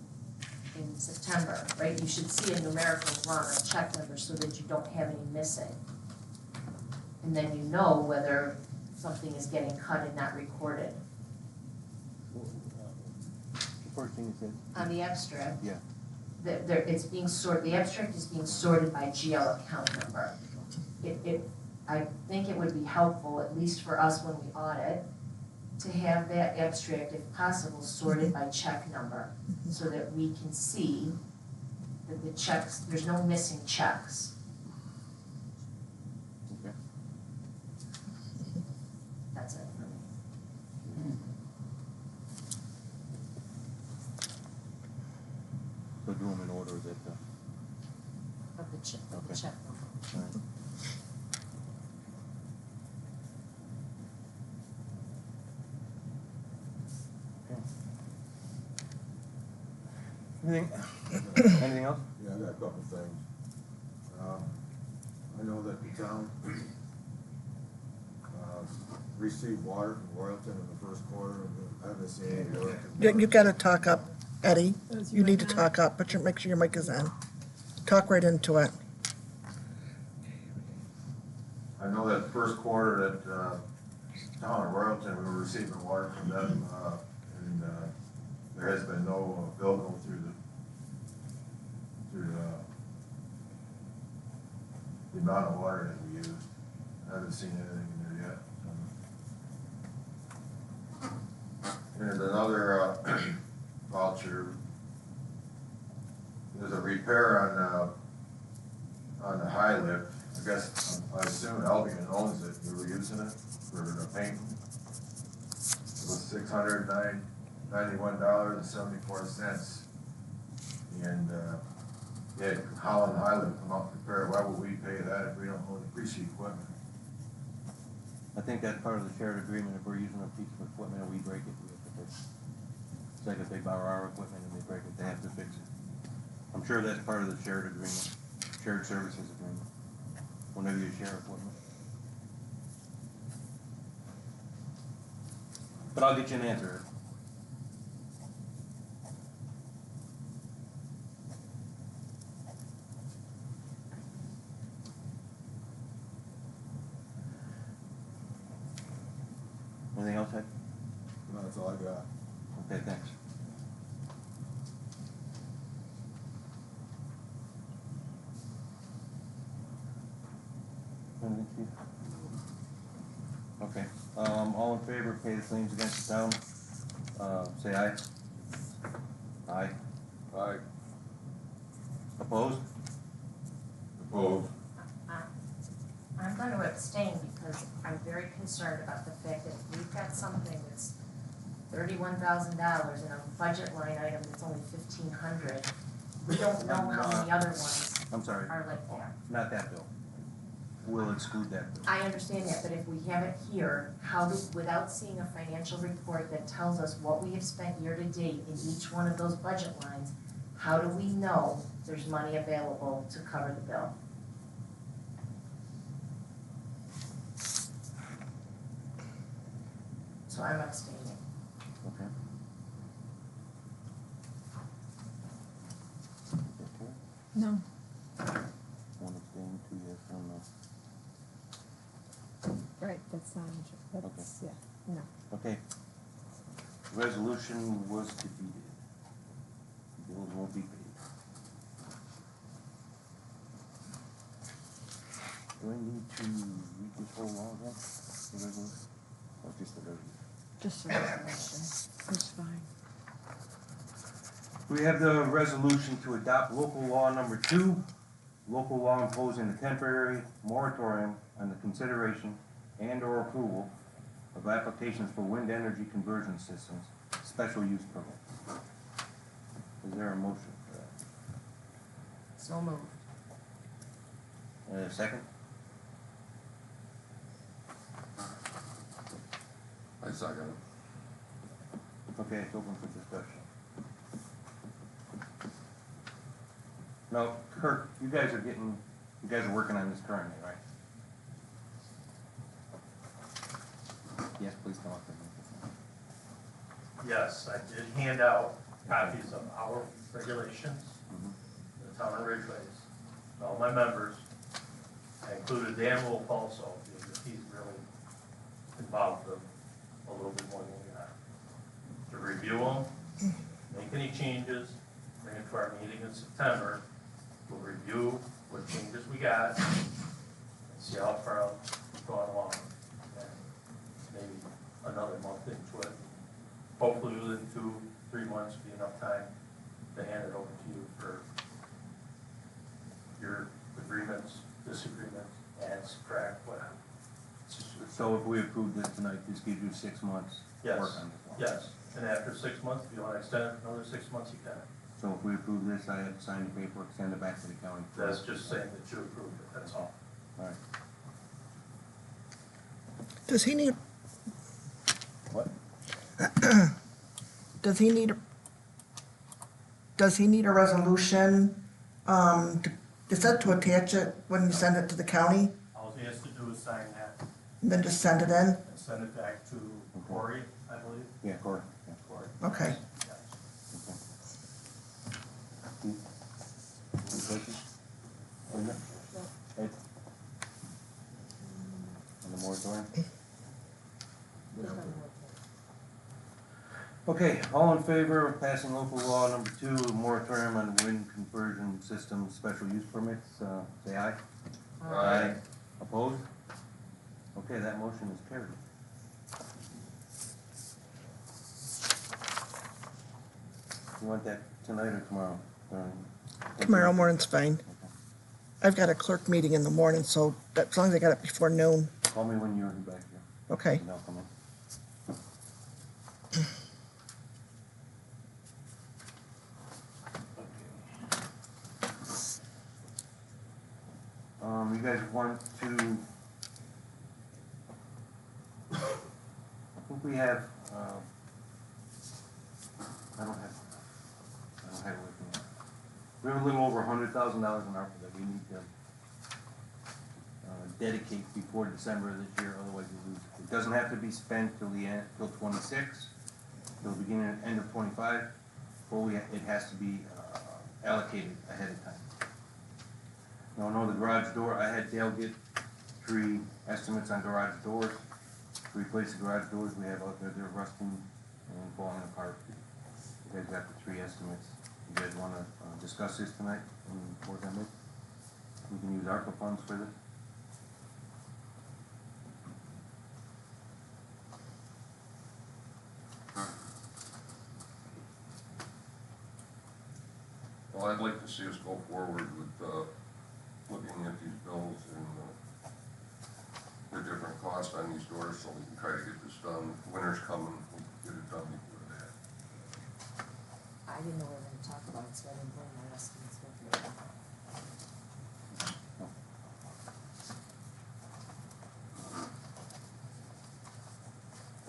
C: September, right? You should see a numerical run on check number so that you don't have any missing. And then you know whether something is getting cut and not recorded.
B: The first thing is that,
C: On the abstract.
B: Yeah.
C: It's being sorted, the abstract is being sorted by GL account number. I think it would be helpful, at least for us when we audit, to have that abstract, if possible, sorted by check number, so that we can see that the checks, there's no missing checks.
B: okay.
C: That's it for me.
B: So do them in order that,
C: Of the check
B: Okay.
C: number.
B: alright. Okay. Anything else?
I: Yeah, I got a couple of things. I know that the town received water from Royalton in the first quarter, and I haven't seen any Royalton.
A: You gotta talk up, Eddie. You need to talk up, but make sure your mic is on. Talk right into it.
I: I know that first quarter that town of Royalton, we were receiving water from them, and there has been no bill go through the amount of water that we used. I haven't seen anything in there yet. And another voucher, there's a repair on the high lift. I guess, I assume Albion owns it, we were using it for the paint. It was $691.74. And, yeah, Holland High Lift come up and repair, why would we pay that if we don't own the greasy equipment?
B: I think that's part of the shared agreement. If we're using a piece of equipment and we break it, we have to pay. It's like if they borrow our equipment and they break it, they have to fix it. I'm sure that's part of the shared agreement, shared services agreement, whenever you share equipment. But I'll get you an answer. Anything else, Ed?
I: No, that's all I got.
B: Okay, thanks. Anything, Chief? Okay, all in favor of pay the claims against the town, say aye. Aye.
H: Aye.
B: Opposed?
H: Opposed.
C: I'm going to abstain because I'm very concerned about the fact that if we've got something that's $31,000 in a budget line item that's only $1,500, we don't know how many other ones
B: I'm sorry,
C: are like that.
B: not that bill. We'll exclude that bill.
C: I understand that, but if we have it here, without seeing a financial report that tells us what we have spent year to date in each one of those budget lines, how do we know there's money available to cover the bill? So I'm abstaining.
B: Okay.
E: No.
B: One abstain, 2 yes, 1 no.
E: Right, that's not, that's, yeah, no.
B: Okay. Resolution was defeated. Bills won't be paid. Do I need to read this whole law again? The resolution? Or just the resolution?
E: Just the resolution, it's fine.
B: We have the resolution to adopt local law number 2, local law imposing a temporary moratorium on the consideration and/or approval of applications for wind energy conversion systems, special use permit. Is there a motion for that?
C: So moved.
B: A second?
H: I second it.
B: Okay, it's open for discussion. Now, Kirk, you guys are working on this currently, right? Yes, please come up there.
G: Yes, I did hand out copies of our regulations, the town of Ridgeways, to all my members. I included Dan Wolf also, because he's really involved with them a little bit more than we are. To review them, make any changes, bring it to our meeting in September. We'll review what changes we got, and see how far we've gone along. And maybe another month into it. Hopefully within 2-3 months will be enough time to hand it over to you for your agreements, disagreements, and subtract, whatever.
B: So if we approve this tonight, this gives you 6 months to
G: Yes.
B: work on this law?
G: Yes, and after 6 months, if you want to extend it another 6 months, you can.
B: So if we approve this, I have to sign the paperwork, send it back to the county?
G: That's just saying that you approved it, that's all.
B: All right.
A: Does he need,
B: What?
A: does he need a resolution, is that to attach it when you send it to the county,
G: All he has to do is sign that
A: and then just send it in?
G: and send it back to Corey, I believe.
B: Yeah, Corey. Yeah.
G: Corey.
A: Okay.
G: Yes.
B: Steve? Any questions? Linda? Ed? On the moratorium? Okay, all in favor of passing local law number 2, moratorium on wind conversion system special use permits, say aye.
H: Aye.
B: Opposed? Okay, that motion is carried. You want that tonight or tomorrow?
A: Tomorrow morning's fine.
B: Okay.
A: I've got a clerk meeting in the morning, so as long as I got it before noon,
B: Call me when you're back here,
A: okay.
B: and I'll come in. You guys want to, I think we have, I don't have it with me. We have a little over $100,000 in ARPA that we need to dedicate before December of this year, otherwise we lose it. It doesn't have to be spent till the end, till 26, till the beginning and end of 25, or it has to be allocated ahead of time. Now, no, the garage door, I had Dale get 3 estimates on garage doors. To replace the garage doors we have out there, they're rusting and falling apart. You guys got the 3 estimates. You guys wanna discuss this tonight and work on it? We can use ARPA funds for this.
H: Well, I'd like to see us go forward with, looking at these bills and, the different costs on these doors, so we can try to get this done. Winter's coming, we'll get it done before that.
J: I didn't know we were gonna talk about it, so I didn't bring my estimates with me.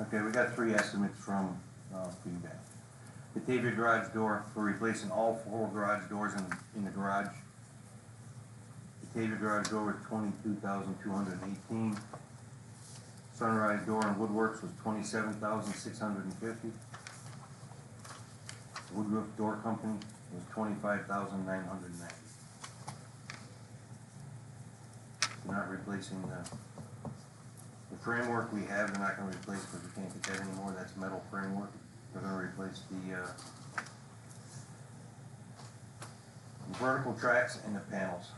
B: Okay, we got 3 estimates from feedback. Batavia garage door, for replacing all 4 garage doors in the garage. Batavia garage door was $22,218. Sunrise door and woodworks was $27,650. Woodruff door company was $25,990. They're not replacing the framework we have, they're not gonna replace because we can't get that anymore, that's metal framework. They're gonna replace the vertical tracks and the panels.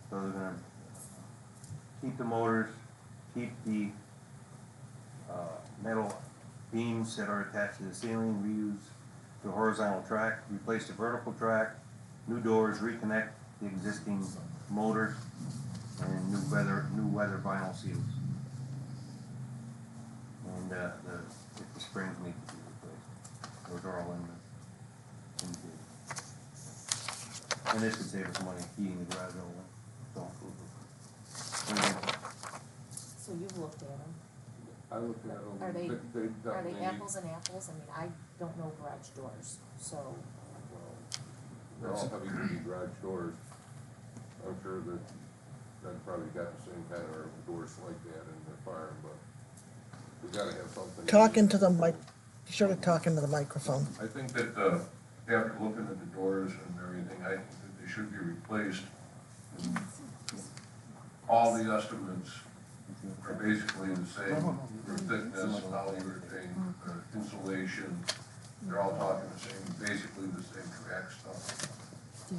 B: So they're gonna keep the motors, keep the metal beams that are attached to the ceiling, reuse the horizontal track, replace the vertical track, new doors, reconnect the existing motors, and new weather vinyl seals. And if the springs need to be replaced, those are all in the bid. And this would save us money heating the garage over, so.
J: So you've looked at them.
H: I looked at them.
J: Are they
H: definitely-
J: apples and apples? I mean, I don't know garage doors, so.
H: They're all heavy duty garage doors. I'm sure that probably got the same kind of doors like that in their farm, but we gotta have something.
A: Talk into the mic, be sure to talk into the microphone.
H: I think that, after looking at the doors and everything, I think that they should be replaced. And all the estimates are basically the same, for thickness, polyurethane, insulation, they're all talking the same, basically the same track stuff. So,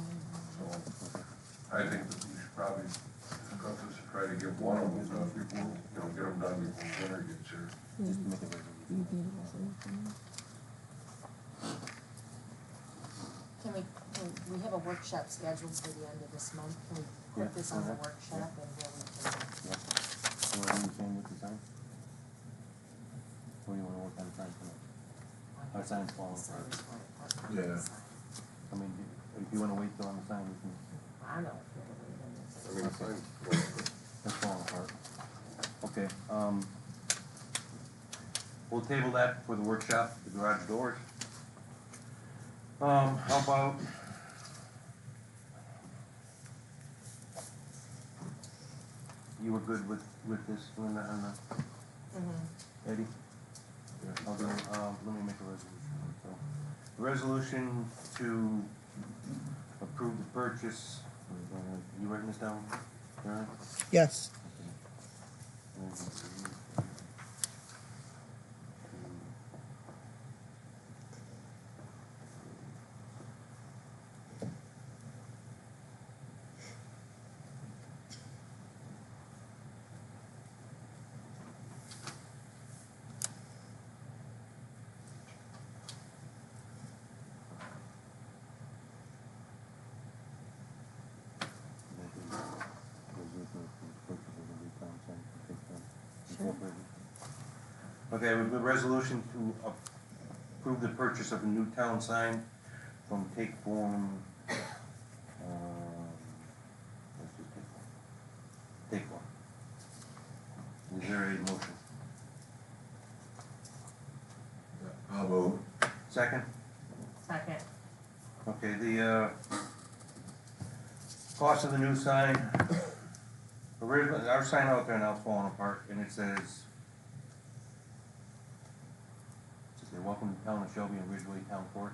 H: I think that we should probably discuss this and try to get one of them done before, get them done before winter gets here.
B: Just to make it resolution.
J: Can we have a workshop scheduled for the end of this month? Can we
B: Yeah,
J: put this on the
B: okay.
J: workshop and where we can?
B: So what are you saying with the sign? What do you wanna work on the sign tonight? Our sign's falling apart.
I: Yeah.
B: I mean, if you wanna wait till on the sign, we can,
J: I know.
H: I mean, it's fine.
B: it's falling apart. Okay, we'll table that for the workshop, the garage doors. How about? You were good with this, Linda, and
J: Mm-hmm.
B: Eddie? I'll do, let me make a resolution. So, a resolution to approve the purchase, you writing this down, Karen?
A: Yes,
B: Okay, we have a resolution to approve the purchase of a new town sign from Take Form, let's just Take Form. Is there a motion?
I: I'll
B: second?
C: Second.
B: Okay, the, cost of the new sign, originally, our sign out there now is falling apart, and it says, welcome to town of Shelby and Ridgeway Town Court.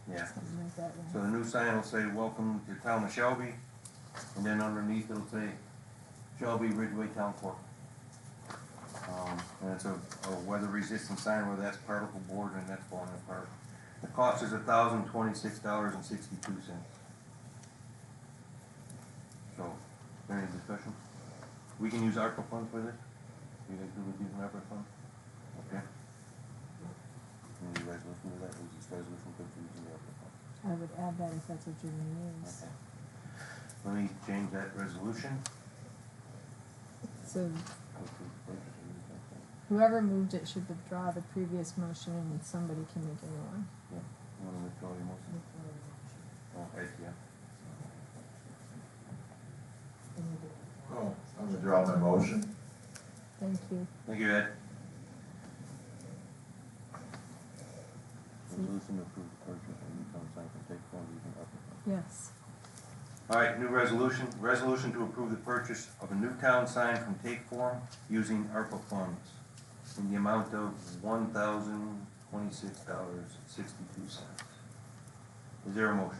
B: Yeah,
J: Something like that, yeah.
B: so the new sign will say, welcome to town of Shelby, and then underneath it'll say, Shelby Ridgeway Town Court. And it's a weather resistant sign, where that's particle board and that's falling apart. The cost is $1,026.62. So, any discussion? We can use ARPA funds for this? You guys good with using ARPA funds? Okay. Any resolution to that, is this resolution good for using the ARPA funds?
J: I would add that if that's what you're gonna use.
B: Okay. Let me change that resolution.
J: So whoever moved it should withdraw the previous motion and somebody can make a new one.
B: Yeah, you wanna withdraw your motion? Oh, Ed, yeah.
I: Oh, I'm gonna draw my motion.
J: Thank you.
B: Thank you, Ed. Resolution to approve the purchase of new town sign from Take Form using ARPA funds.
J: Yes.
B: All right, new resolution, resolution to approve the purchase of a new town sign from Take Form using ARPA funds in the amount of $1,026.62. Is there a motion?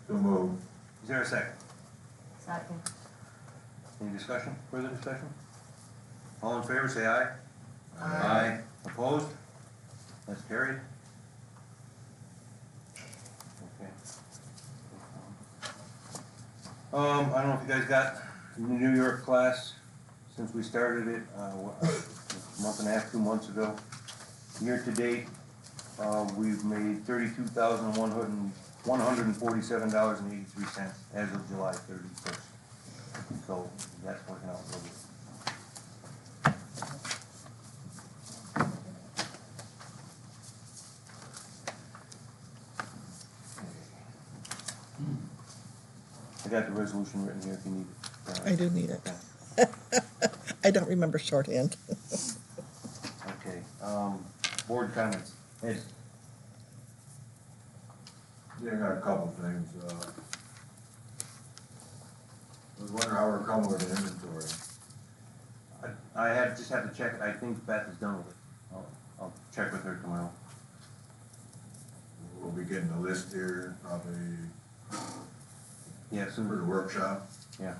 I: So move.
B: Is there a second?
C: Second.
B: Any discussion, further discussion? All in favor, say aye.
C: Aye.
B: Opposed? That's carried. Okay. I don't know if you guys got the New York class since we started it, a month and a half, 2 months ago. Year to date, we've made $32,147.83 as of July 31st. So that's working out really good. I got the resolution written here if you need it.
A: I do need it. I don't remember shorthand.
B: Okay, board comments. Ed?
I: Yeah, I got a couple things, I was wondering how we're coming with the inventory.
B: Just have to check it. I think Beth is done with it. I'll check with her tomorrow.
I: We'll be getting a list here, probably
B: Yeah,
I: for
B: soon.
I: the workshop.
B: Yeah.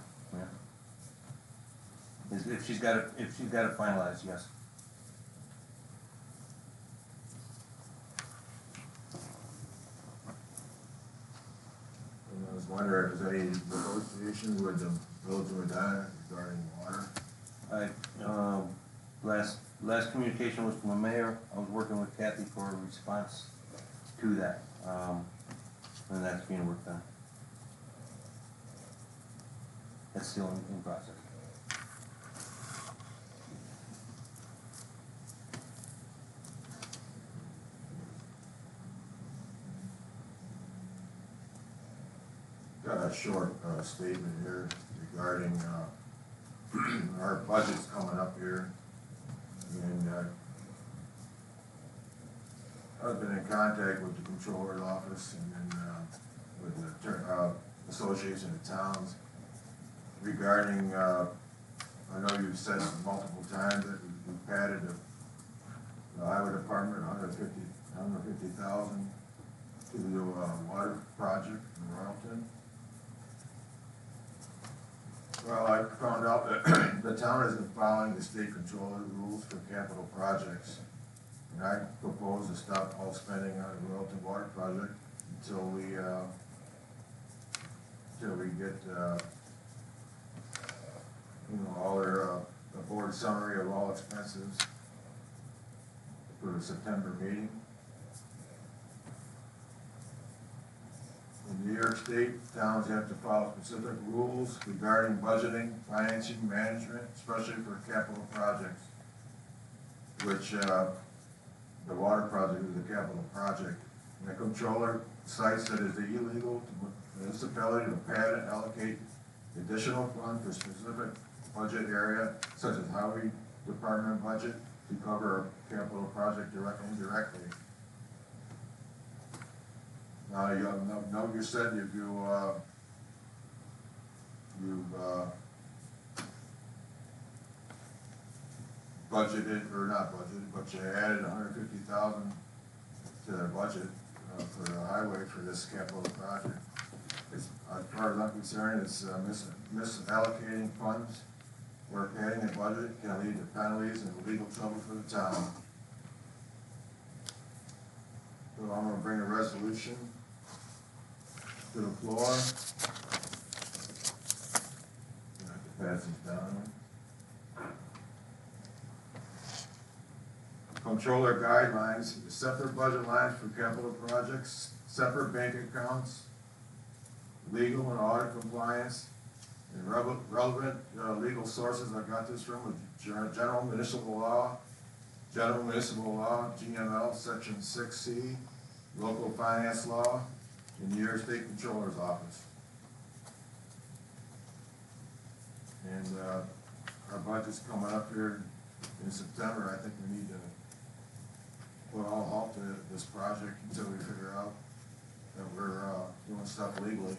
B: If she's got it finalized, yes.
I: And I was wondering if there's any negotiation with the village of Medina regarding water.
B: Last communication was from the mayor. I was working with Kathy for a response to that. And that's being worked on. That's still in process.
I: Got a short statement here regarding our budget's coming up here. And I've been in contact with the controller's office and then with the Association of Towns regarding, I know you've said multiple times that we've padded the highway department $150,000 to the water project in Royalton. Well, I found out that the town isn't following the state controller rules for capital projects. And I propose to stop all spending on the Royalton water project until we get, all their, a board summary of all expenses for the September meeting. In New York State, towns have to follow specific rules regarding budgeting, financing, management, especially for capital projects, which the water project is a capital project. And the controller cites that it's illegal to municipality to pad and allocate additional funds for specific budget area, such as highway department budget, to cover a capital project indirectly. Now, you said you've budgeted, or not budgeted, but you added $150,000 to their budget for the highway for this capital project. As far as I'm concerned, it's misallocating funds where padding the budget can lead to penalties and legal trouble for the town. So I'm gonna bring a resolution to the floor. I have to pass this down. Controller guidelines, separate budget lines for capital projects, separate bank accounts, legal and audit compliance, and relevant legal sources. I got this from General Municipal Law, GML, Section 6C, Local Finance Law, in New York State Controller's Office. And our budget's coming up here in September. I think we need to put all halt to this project until we figure out that we're doing stuff legally.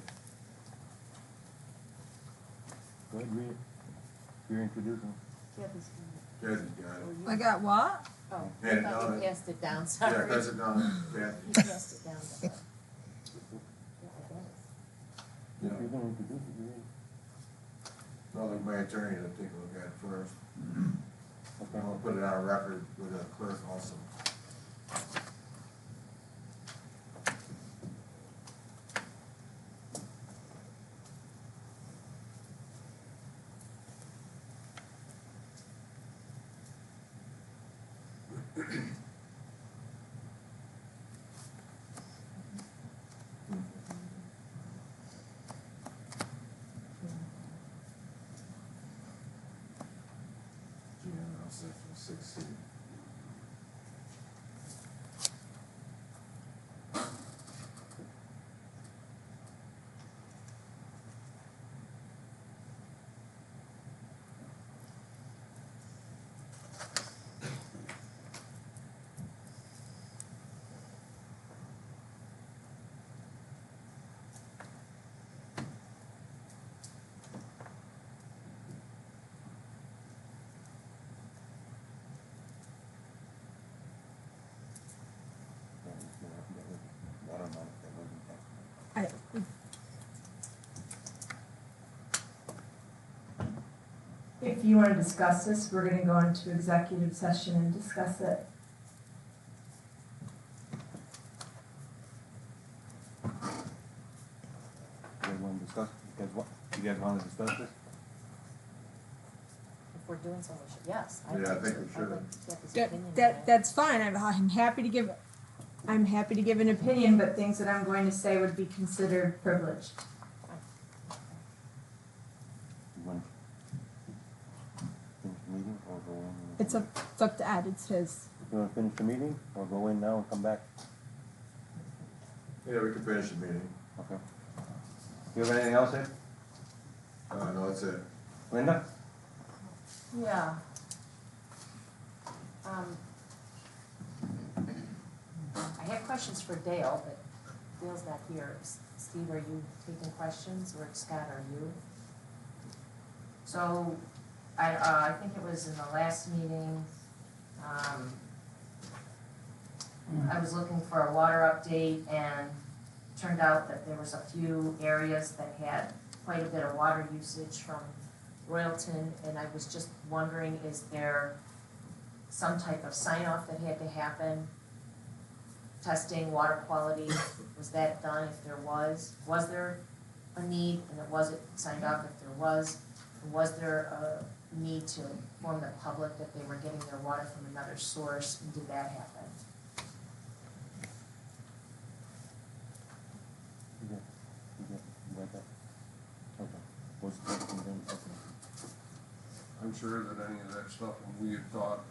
B: Go ahead, read it. You're introducing.
J: Kathy's
I: Kathy's got it.
J: got
E: I got what?
J: Oh,
I: Hand it
J: I thought
I: down.
J: you passed it down,
I: Yeah,
J: sorry.
I: pass it down,
J: You
I: Kathy.
J: passed it down to her. Yeah, I guess.
I: Yeah.
B: If you're gonna introduce it, read it.
I: I'll let my attorney to take a look at it first.
B: Okay.
I: I'm gonna put it on record with the clerk also. GML Section 6C.
E: If you want to discuss this, we're gonna go into executive session and discuss it.
B: You guys wanna discuss, you guys wanna discuss this?
J: If we're doing something, we should, yes.
I: Yeah, I think we
J: I'd
I: should.
J: like Kathy's
E: That,
J: opinion on
E: that, that's fine, I'm happy to give, an opinion, but things that I'm going to say would be considered privileged.
B: You wanna finish the meeting or go in?
E: It's up to Ed, it's his.
B: You wanna finish the meeting or go in now and come back?
I: Yeah, we can finish the meeting.
B: Okay. You have anything else, Ed?
I: No, that's it.
B: Linda?
J: Yeah. I have questions for Dale, but Dale's not here. Steve, are you taking questions, or Scott, are you?
C: So, I think it was in the last meeting, I was looking for a water update, and turned out that there was a few areas that had quite a bit of water usage from Royalton, and I was just wondering, is there some type of sign-off that had to happen? Testing, water quality, was that done? If there was there a need, and it wasn't signed off if there was there a need to inform the public that they were getting their water from another source, and did that happen?
B: You got that? Okay. What's the, okay.
H: I'm sure that any of that stuff, when we had talked,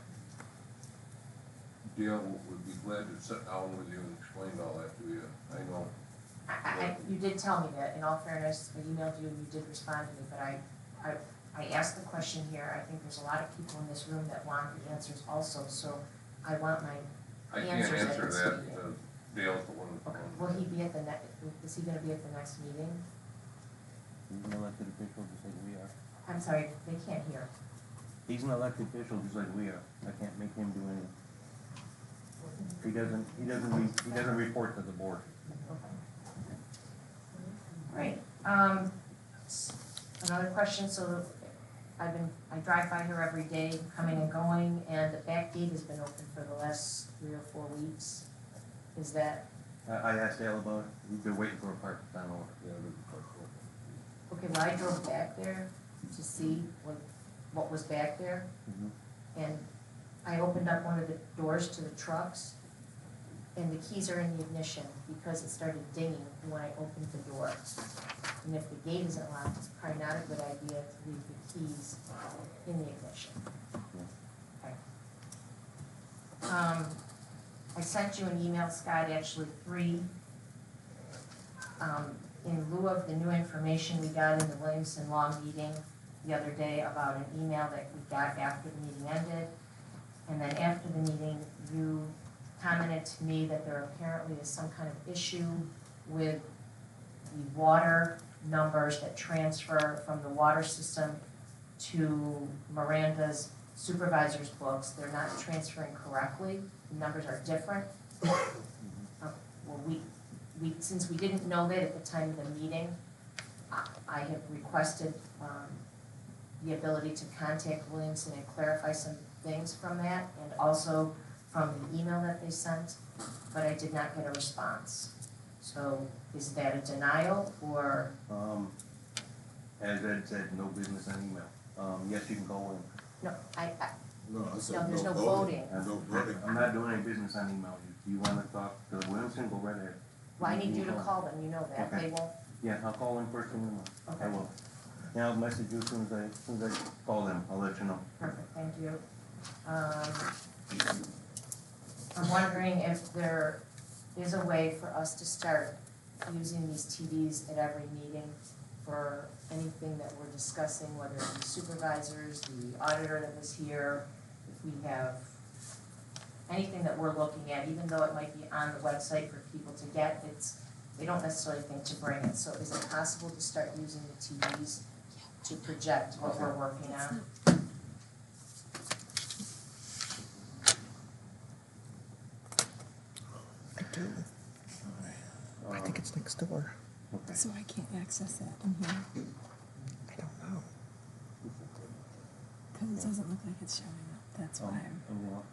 H: Dale would be glad to sit down with you and explain all that to you. I know.
C: You did tell me that, in all fairness, I emailed you and you did respond to me, but I asked the question here, I think there's a lot of people in this room that want the answers also, so I want my,
H: I can't
C: Answers at
H: answer
C: this
H: that,
C: meeting.
H: Dale's the one.
C: okay, will he be at the is he gonna be at the next meeting?
B: He's an elected official just like we are.
C: I'm sorry, they can't hear.
B: He's an elected official just like we are. I can't make him do anything. He doesn't report to the board.
C: Right, another question, so I drive by here every day, coming and going, and the back gate has been open for the last 3 or 4 weeks. Is that,
B: I asked Dale about it. We've been waiting for a part time order.
C: okay, well, I drove back there to see what was back there, and I opened up one of the doors to the trucks, and the keys are in the ignition because it started dinging when I opened the door. And if the gate isn't locked, it's probably not a good idea to leave the keys in the ignition. Okay. I sent you an email, Scott, actually 3. In lieu of the new information we got in the Williamson Law meeting the other day about an email that we got after the meeting ended. And then after the meeting, you commented to me that there apparently is some kind of issue with the water numbers that transfer from the water system to Miranda's supervisor's books. They're not transferring correctly. The numbers are different. Well, since we didn't know that at the time of the meeting, I have requested the ability to contact Williamson and clarify some things from that, and also from the email that they sent, but I did not get a response. So is that a denial, or?
B: As Ed said, no business on email. Yes, you can go in.
C: No,
I: No, I said
C: no, there's no
I: voting.
C: voting.
I: No voting.
B: I'm not doing any business on email. If you wanna talk to Williamson, go right ahead.
C: Well, I need you to call them, you know that,
B: Okay.
C: they won't,
B: Yeah, I'll call them first thing in the morning.
C: Okay.
B: I will. Yeah, I'll message you as soon as I call them. I'll let you know.
C: perfect, thank you. I'm wondering if there is a way for us to start using these TVs at every meeting for anything that we're discussing, whether it be supervisors, the auditor that was here, if we have anything that we're looking at, even though it might be on the website for people to get, they don't necessarily think to bring it. So is it possible to start using the TVs to project what we're working on?
A: I do. I think it's next door.
B: Okay.
K: So I can't access that in here,
A: I don't know.
K: because it doesn't look like it's showing up, that's why.
B: Anything else?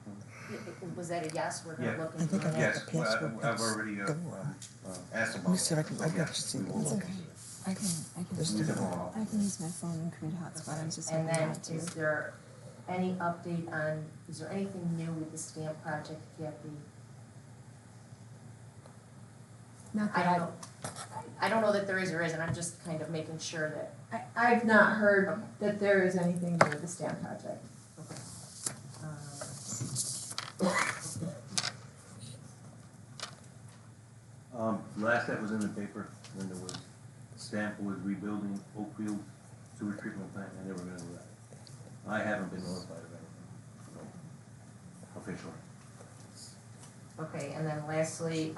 C: Was that a yes, we're
B: Yeah.
C: gonna look
A: I
C: into
A: think I
C: that?
A: have
B: Yes,
A: the password
B: I've
A: next
B: already
A: door.
B: asked
A: Let
B: about
A: me see if I
B: it.
A: can, I've got to see.
B: we will
K: It's
B: look
K: okay,
B: into it.
K: I can
A: There's
K: use
A: different-
K: I can use my phone and create a hotspot, I was just
C: And
K: hoping
C: then,
K: not to.
C: is there any update on, is there anything new with the stamp project, Kathy?
K: Not
C: I
K: that
C: don't know, I don't know that there is or isn't, I'm just kind of making sure that,
E: I've not heard that there is anything new with the stamp project.
B: Last that was in the paper, when there was, Stamp was rebuilding Oakfield sewer treatment plant, and they were gonna do that. I haven't been notified of anything, officially.
C: okay, and then lastly,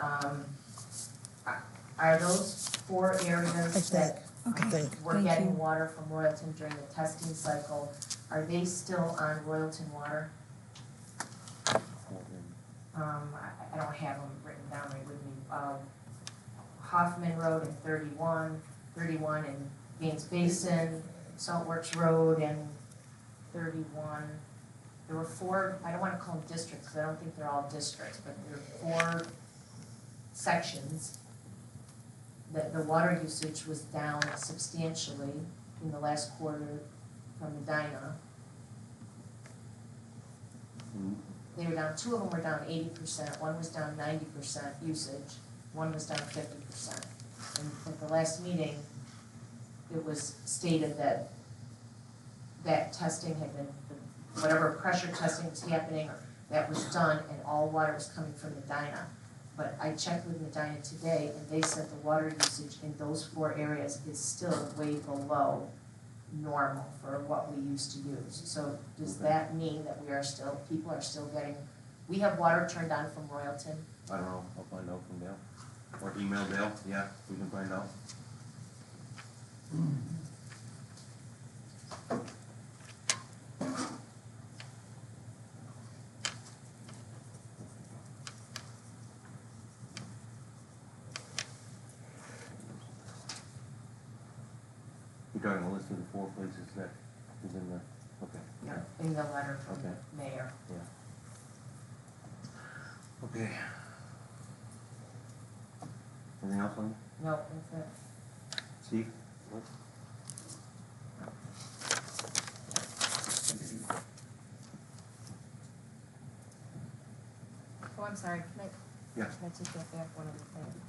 C: are those 4 areas that
A: I think.
C: we're
K: Thank
C: getting
K: you.
C: water from Royalton during the testing cycle, are they still on Royalton water? I don't have them written down right with me. Hoffman Road and 31 in Gaines Basin, Saltworks Road and 31. There were 4, I don't wanna call them districts, because I don't think they're all districts, but there are 4 sections that the water usage was down substantially in the last quarter from Medina. They were down, 2 of them were down 80%, one was down 90% usage, one was down 50%. And at the last meeting, it was stated that that testing had been, whatever pressure testing was happening, that was done and all water was coming from Medina. But I checked with Medina today and they said the water usage in those 4 areas is still way below normal for what we used to use. So does that mean that people are still getting, we have water turned on from Royalton?
B: I don't know, I'll find out from Dale. Or email Dale, yeah, we can find out. You're talking a list of the 4 places that is in the, okay.
C: Yeah, in the letter from
B: Okay.
C: the mayor.
B: Okay. Anything else on
C: No, that's it.
B: Steve? What?
J: Oh, I'm sorry, can I?
B: Yeah.
J: Can I take that back one other thing?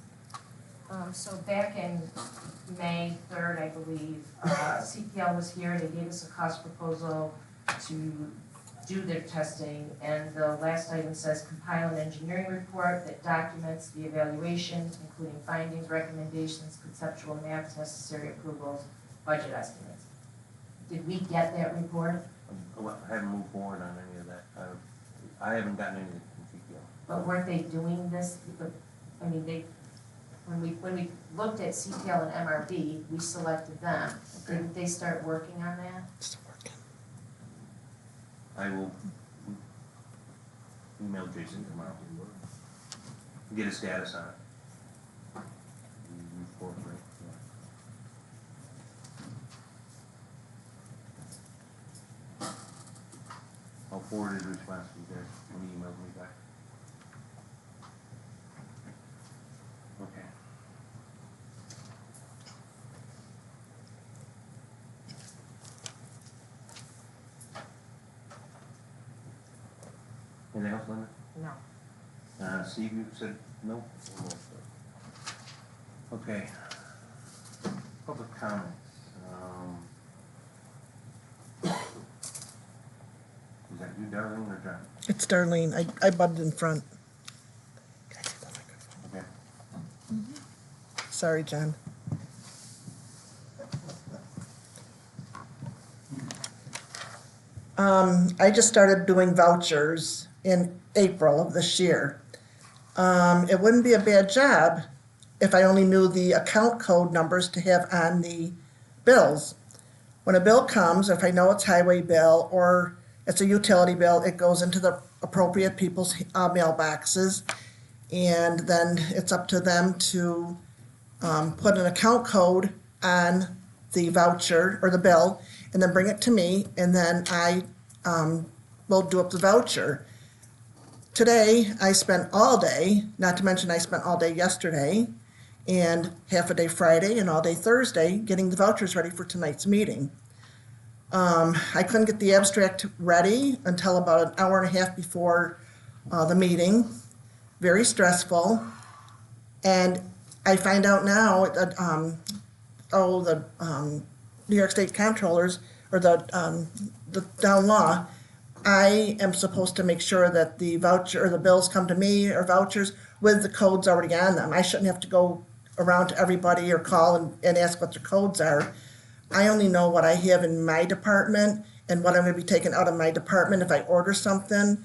C: So back in May 3rd, I believe, CPL was here, they gave us a cost proposal to do their testing, and the last item says compile an engineering report that documents the evaluation, including findings, recommendations, conceptual maps, necessary approvals, budget estimates. Did we get that report?
B: I haven't moved forward on any of that. I haven't gotten anything from CPL.
C: But weren't they doing this, I mean, when we looked at CPL and MRB, we selected them. Didn't they start working on that?
A: Still working.
B: I will email Jason tomorrow. Get a status on it. Report, right? Yeah. I'll forward his response to you guys when he emails me back. Okay. Anything else, Linda?
J: No.
B: Steve, you said no? Okay. Public comments. Is that you, Darlene, or John?
A: It's Darlene. I butted in front. Can I take the microphone?
B: Okay.
A: Sorry, John. I just started doing vouchers in April of this year. It wouldn't be a bad job if I only knew the account code numbers to have on the bills. When a bill comes, if I know it's highway bill or it's a utility bill, it goes into the appropriate people's mailboxes. And then it's up to them to put an account code on the voucher or the bill and then bring it to me, and then I will do up the voucher. Today, I spent all day, not to mention I spent all day yesterday and half a day Friday and all day Thursday getting the vouchers ready for tonight's meeting. I couldn't get the abstract ready until about an hour and a half before the meeting. Very stressful. And I find out now that, the New York State Comptrollers, or the down law, I am supposed to make sure that the voucher or the bills come to me or vouchers with the codes already on them. I shouldn't have to go around to everybody or call and ask what their codes are. I only know what I have in my department and what I'm going to be taking out of my department if I order something.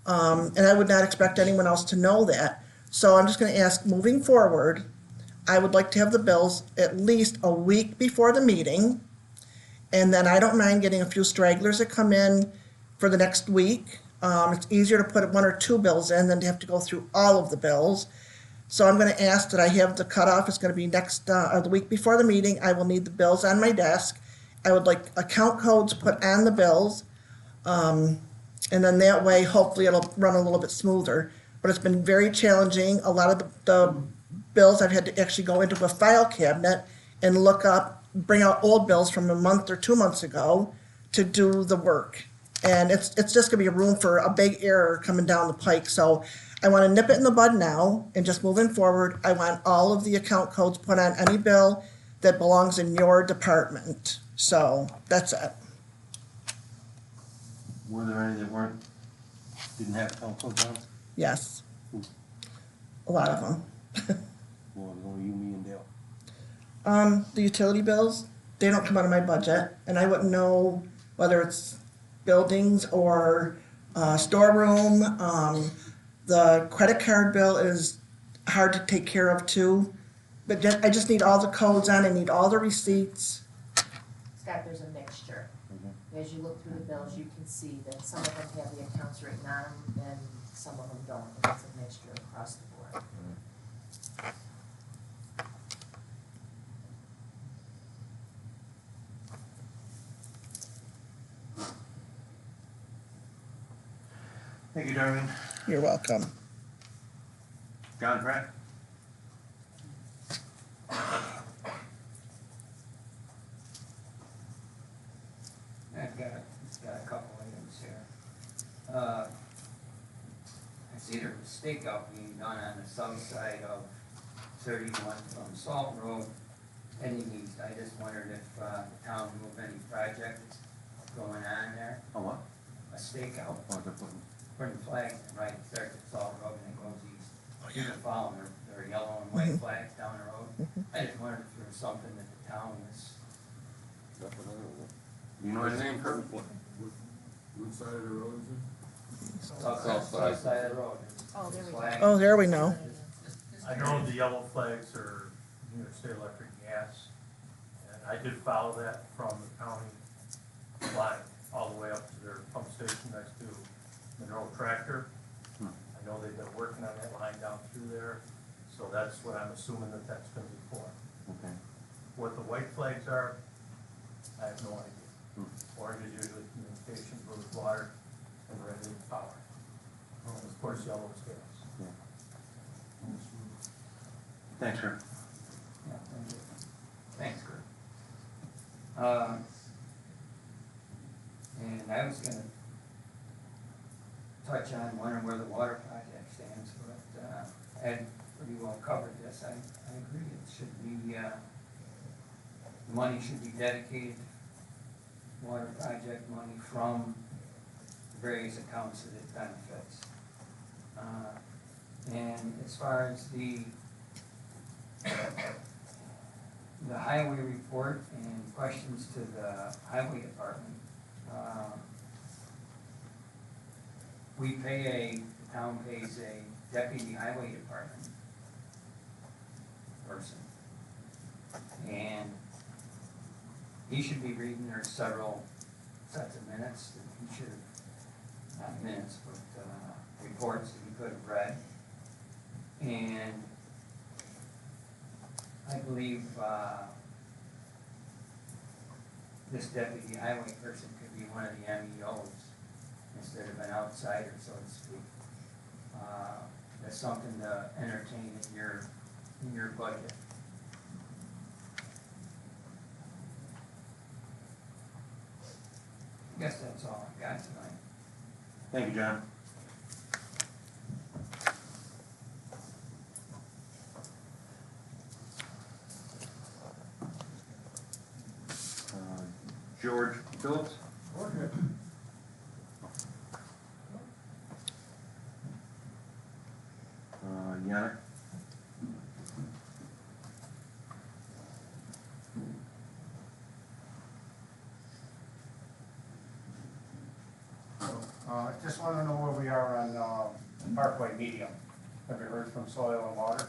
A: And I would not expect anyone else to know that. So I'm just going to ask, moving forward, I would like to have the bills at least a week before the meeting. And then I don't mind getting a few stragglers that come in for the next week. It's easier to put 1 or 2 bills in than to have to go through all of the bills. So I'm going to ask that I have the cutoff. It's going to be next, or the week before the meeting. I will need the bills on my desk. I would like account codes put on the bills. And then that way, hopefully it'll run a little bit smoother. But it's been very challenging. A lot of the bills I've had to actually go into a file cabinet and look up, bring out old bills from a month or 2 months ago to do the work. And it's just gonna be a room for a big error coming down the pike. So I wanna nip it in the bud now and just moving forward, I want all of the account codes put on any bill that belongs in your department. So that's it.
B: Were there any that didn't have account codes on?
A: Yes. A lot of them.
B: Well, it was only you, me, and Dale.
A: The utility bills, they don't come out of my budget, and I wouldn't know whether it's buildings or storeroom. The credit card bill is hard to take care of too. But I just need all the codes on, I need all the receipts.
J: Scott, there's a mixture. As you look through the bills, you can see that some of them have the accounts written on them and some of them don't. It's a mixture across the board.
B: Thank you, Darlene.
A: You're welcome.
B: John Pratt?
L: I've got a couple items here. I see there's a stakeout being done on the south side of 31 from Salt Road, heading east. I just wondered if the town knew of any projects going on there,
B: Oh, what?
L: a stakeout,
B: Oh, they're putting,
L: putting flags, right, it starts at Salt Road and it goes east. You can follow them, there are yellow and white flags down the road. I just wondered if there was something that the town was,
B: you know his name, Kurt?
H: What side of the road is it?
L: south side of the road.
J: Oh, there we go.
L: Flag.
A: Oh, there we know.
G: I know the yellow flags are New York State Electric Gas, and I did follow that from the county line all the way up to their pump station next to Monroe Tractor. I know they've been working on that line down through there, so that's what I'm assuming that that's gonna be for.
B: Okay.
G: What the white flags are, I have no idea. Orange is usually communication, blue is water, and red is power. And of course, yellow is gas.
B: Thanks, Kurt.
L: Yeah, thank you. Thanks, Kurt. And I was gonna touch on wondering where the water project stands, but, Ed pretty well covered this. I agree, it should be, the money should be dedicated to water project money from the various accounts that it benefits. And as far as the highway report and questions to the highway department, the town pays a deputy highway department person. And he should be reading, there's several sets of minutes that he should have, not minutes, but, reports that he could have read. And I believe, this deputy highway person could be one of the MEOs instead of an outsider, so to speak. That's something to entertain in your budget. I guess that's all I've got tonight.
B: Thank you, John. George Phillips? Yannick?
M: Just want to know where we are on Parkway Medium. Have you heard from Soil and Water?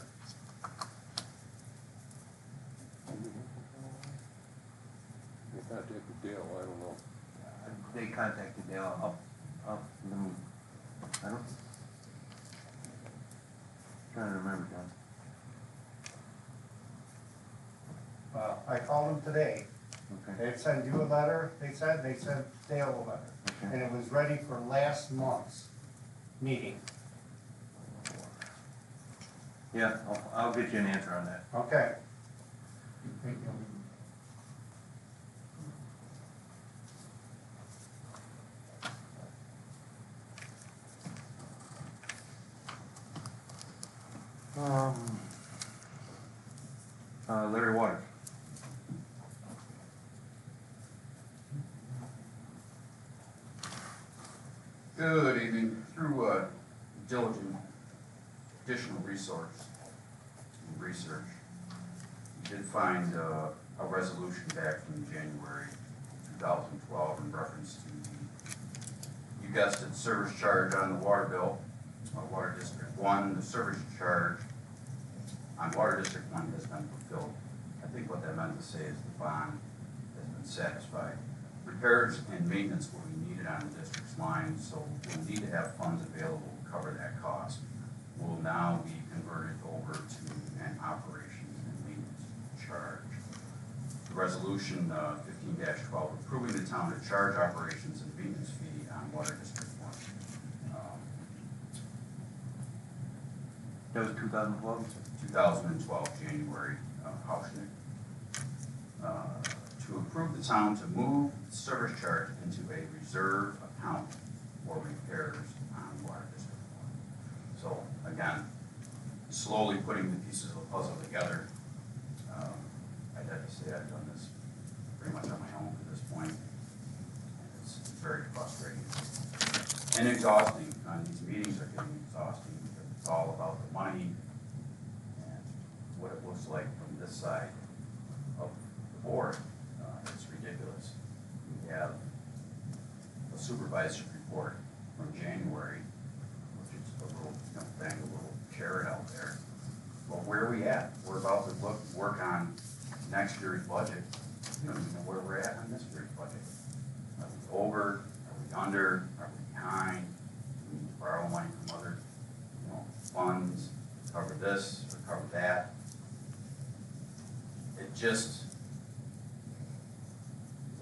H: You contacted Dale, I don't know.
B: They contacted Dale, let me, I don't, trying to remember, John.
M: Well, I called them today.
B: Okay.
M: They'd send you a letter, they sent Dale a letter.
B: Okay.
M: And it was ready for last month's meeting.
B: Yeah, I'll get you an answer on that.
M: Okay.
B: Larry Waters.
D: Good evening. Through diligent additional research, we did find
N: a resolution back from January 2012 in reference to the, you guessed it, service charge on the water bill, Water District 1, the service charge on Water District 1 has been fulfilled. I think what that meant to say is the bond has been satisfied. Repairs and maintenance will be needed on the district's line, so we'll need to have funds available to cover that cost. Will now be converted over to an operations and maintenance charge. The resolution 15-12 approving the town to charge operations and maintenance fee on Water District 1.
B: That was 2012?
N: 2012, January, Hauschnick. To approve the town to move the service charge into a reserve account for repairs on Water District 1. So again, slowly putting the pieces of the puzzle together. I'd have to say I've done this pretty much on my own at this point. And it's very frustrating and exhausting. These meetings are getting exhausting because it's all about the money and what it looks like from this side of the board. It's ridiculous. We have a supervisor's report from January, which is a little, thing, a little carrot out there. Well, where are we at? We're about to work on next year's budget. We don't even know where we're at on this year's budget. Are we over? Are we under? Are we behind? Do we need to borrow money from other, funds to cover this or cover that? It just is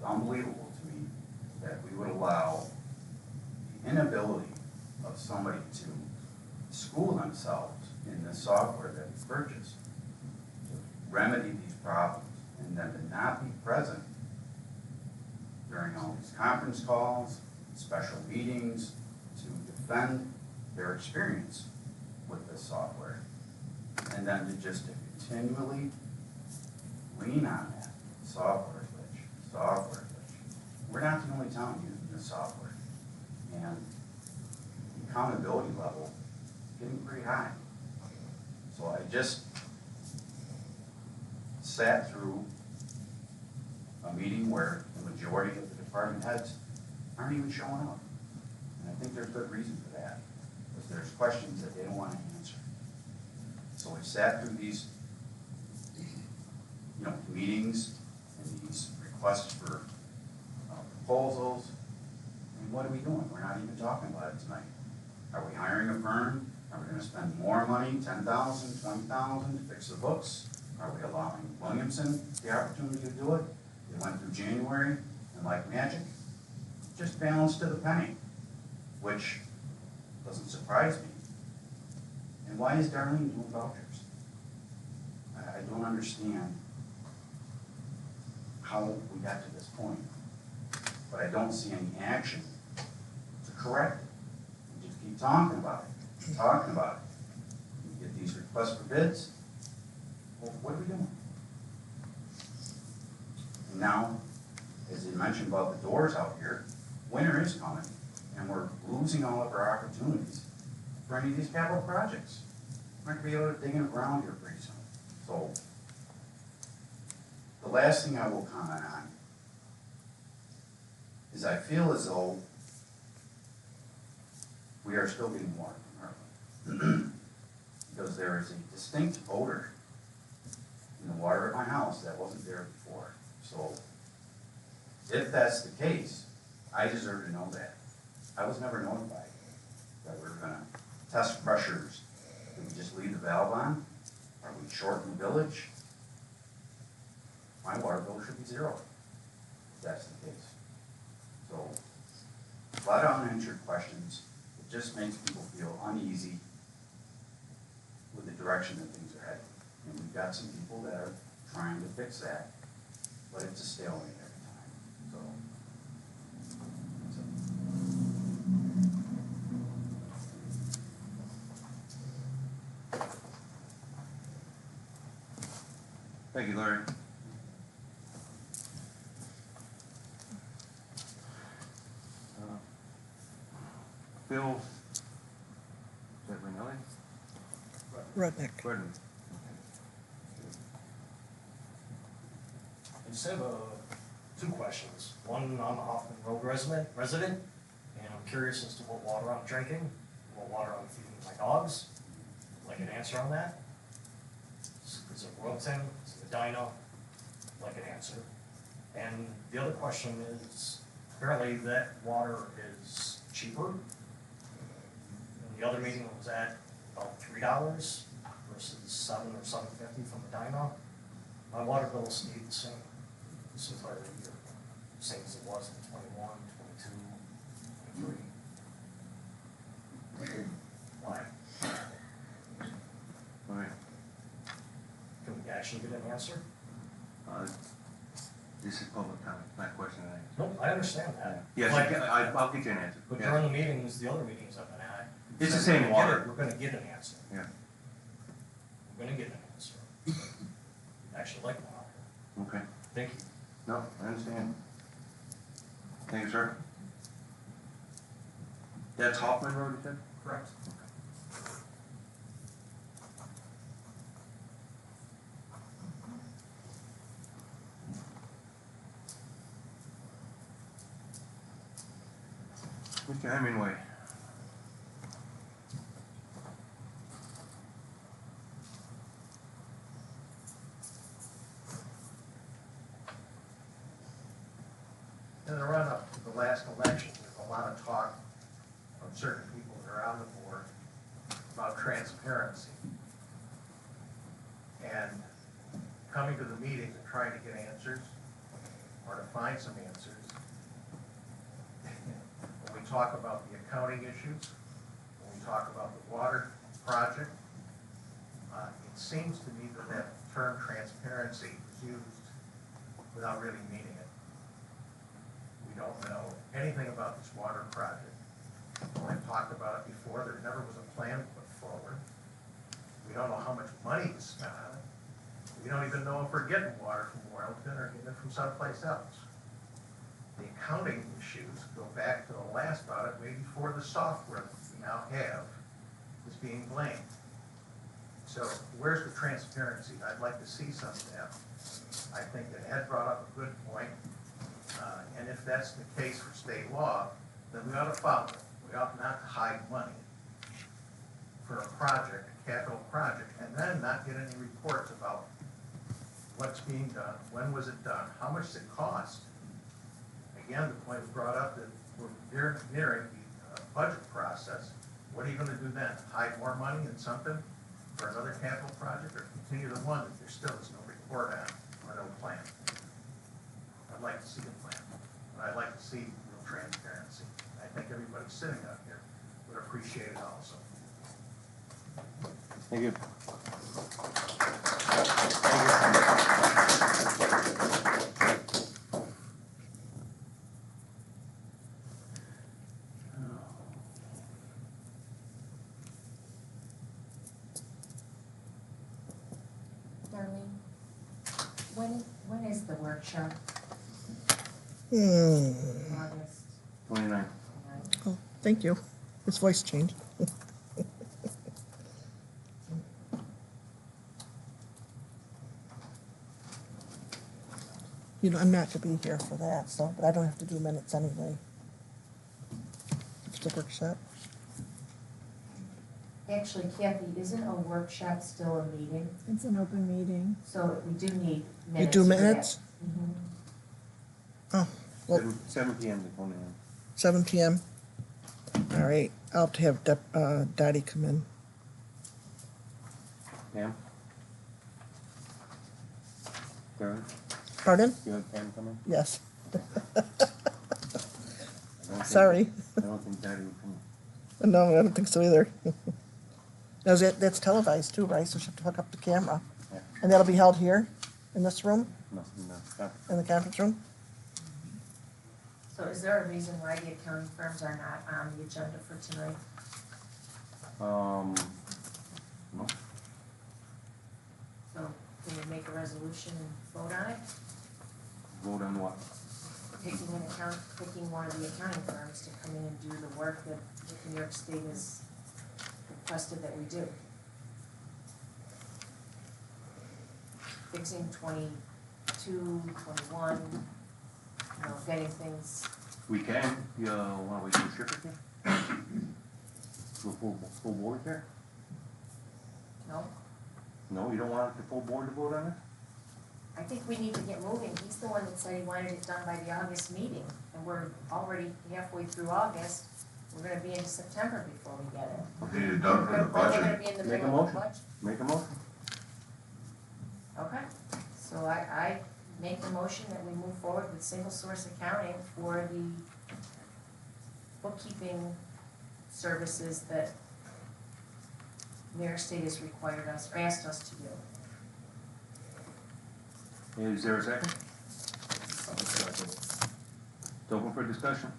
N: unbelievable to me that we would allow the inability of somebody to school themselves in the software that we purchased to remedy these problems, and then to not be present during all these conference calls, special meetings, to defend their experience with this software, and then to just continually lean on that software glitch. We're not the only town using this software, and the accountability level is getting pretty high. So I just sat through a meeting where the majority of the department heads aren't even showing up. And I think there's good reason for that, because there's questions that they don't want to answer. So we sat through these, meetings and these requests for proposals, and what are we doing? We're not even talking about it tonight. Are we hiring a firm? Are we going to spend more money, $10,000, $20,000 to fix the books? Are we allowing Williamson the opportunity to do it? They went through January, and like magic, just balanced to the penny, which doesn't surprise me. And why is Darlene doing vouchers? I don't understand how we got to this point, but I don't see any action to correct it. We just keep talking about it, We get these requests for bids. Well, what are we doing? And now, as you mentioned about the doors out here, winter is coming, and we're losing all of our opportunities for any of these capital projects. We're not going to be able to dig in the ground here pretty soon. So, the last thing I will comment on is I feel as though we are still getting water from Heartland. Because there is a distinct odor in the water at my house that wasn't there before. So, if that's the case, I deserve to know that. I was never notified that we were gonna test pressures. Did we just leave the valve on? Are we short in the village? My water bill should be zero, if that's the case. So, a lot of unanswered questions. It just makes people feel uneasy with the direction that things are heading. And we've got some people that are trying to fix that, but it's a stalemate every time. So,
B: Thank you, Larry. Bill, is that Rinelli?
A: Rudnick.
B: Gordon.
O: just have two questions. One, I'm a Hoffman Road resident, and I'm curious as to what water I'm drinking, what water I'm feeding my dogs. I'd like an answer on that. Is it Royalton? Is it Medina? I'd like an answer. And the other question is, apparently that water is cheaper. In the other meeting it was at about $3 versus $7 or $7.50 from Medina. My water bill stayed the same this entire year, same as it was in 21, 22, 23. Why?
B: Alright,
O: Can we actually get an answer?
B: this is public comment, not question and answer.
O: Nope, I understand that.
B: Yes,
O: Like,
B: I'll get you an answer.
O: But
B: Yeah.
O: during the meetings, the other meetings I've been at.
B: It's the
O: said
B: same
O: we're gonna
B: water.
O: get it- We're gonna get an answer.
B: Yeah.
O: We're gonna get an answer. Actually like that.
B: Okay,
O: Thank you.
B: no, I understand. Thank you, sir. That's Hoffman Road, you said?
O: Correct.
B: Mr. Hemingway.
M: In the run-up to the last election, there's a lot of talk from certain people that are on the board about transparency. And coming to the meetings and trying to get answers, or to find some answers. When we talk about the accounting issues, when we talk about the water project, it seems to me that that term transparency is used without really meaning it. We don't know anything about this water project. I've talked about it before, there never was a plan put forward. We don't know how much money is spent on it. We don't even know if we're getting water from Royalton or getting it from someplace else. The accounting issues go back to the last audit, way before the software that we now have is being blamed. So where's the transparency? I'd like to see some of that. I think that Ed brought up a good point. And if that's the case for state law, then we ought to follow it. We ought not to hide money for a project, a capital project, and then not get any reports about what's being done, when was it done, how much does it cost? Again, the point was brought up that we're nearing the budget process. What are you gonna do then? Hide more money in something for another capital project, or continue the one that there still is no report on, or no plan? I'd like to see a plan, and I'd like to see real transparency. I think everybody sitting out here would appreciate it also.
B: Thank you.
C: Darlene, when is the workshop? August
B: 29.
C: 29th.
A: Oh, thank you. His voice changed. You know, I'm not gonna be here for that, so, but I don't have to do minutes anyway. It's a workshop.
C: Actually, Kathy, isn't a workshop still a meeting?
K: It's an open meeting.
C: So we do need
A: You
C: minutes
A: do
C: for that.
A: minutes?
C: Mhm.
A: Oh, well,
B: 7 p.m. to 29.
A: 7 PM. All right, I'll have to have Dottie come in.
B: Pam? Karen?
A: Pardon?
B: You have Pam coming?
A: Yes.
B: I don't
A: Sorry.
B: think- I don't think Daddy would come.
A: No, I don't think so either. That's televised too, right? So she have to hook up the camera.
B: Yeah.
A: And that'll be held here, in this room,
B: No, no.
A: in the conference room?
C: So is there a reason why the accounting firms are not on the agenda for tonight?
B: No.
C: So can we make a resolution and vote on it?
B: Vote on what?
C: Picking one of the accounting firms to come in and do the work that New York State has requested that we do. Fixing 22
J: 22, 21, you know, getting things,
B: We can, you wanna wait for Shelby here? Do a full board there?
J: no?
B: No, you don't want the full board to vote on it?
J: I think we need to get moving. He's the one that said he wanted it done by the August meeting, and we're already halfway through August. We're gonna be into September before we get it.
I: Need it done for the
J: We're gonna
I: budget.
J: be in the
B: Make a
J: middle of the
B: motion.
J: budget.
B: Make a motion.
J: Okay, so I make the motion that we move forward with single source accounting for the bookkeeping services that New York State has required us, or asked us to do.
B: Is there a second? It's open for discussion.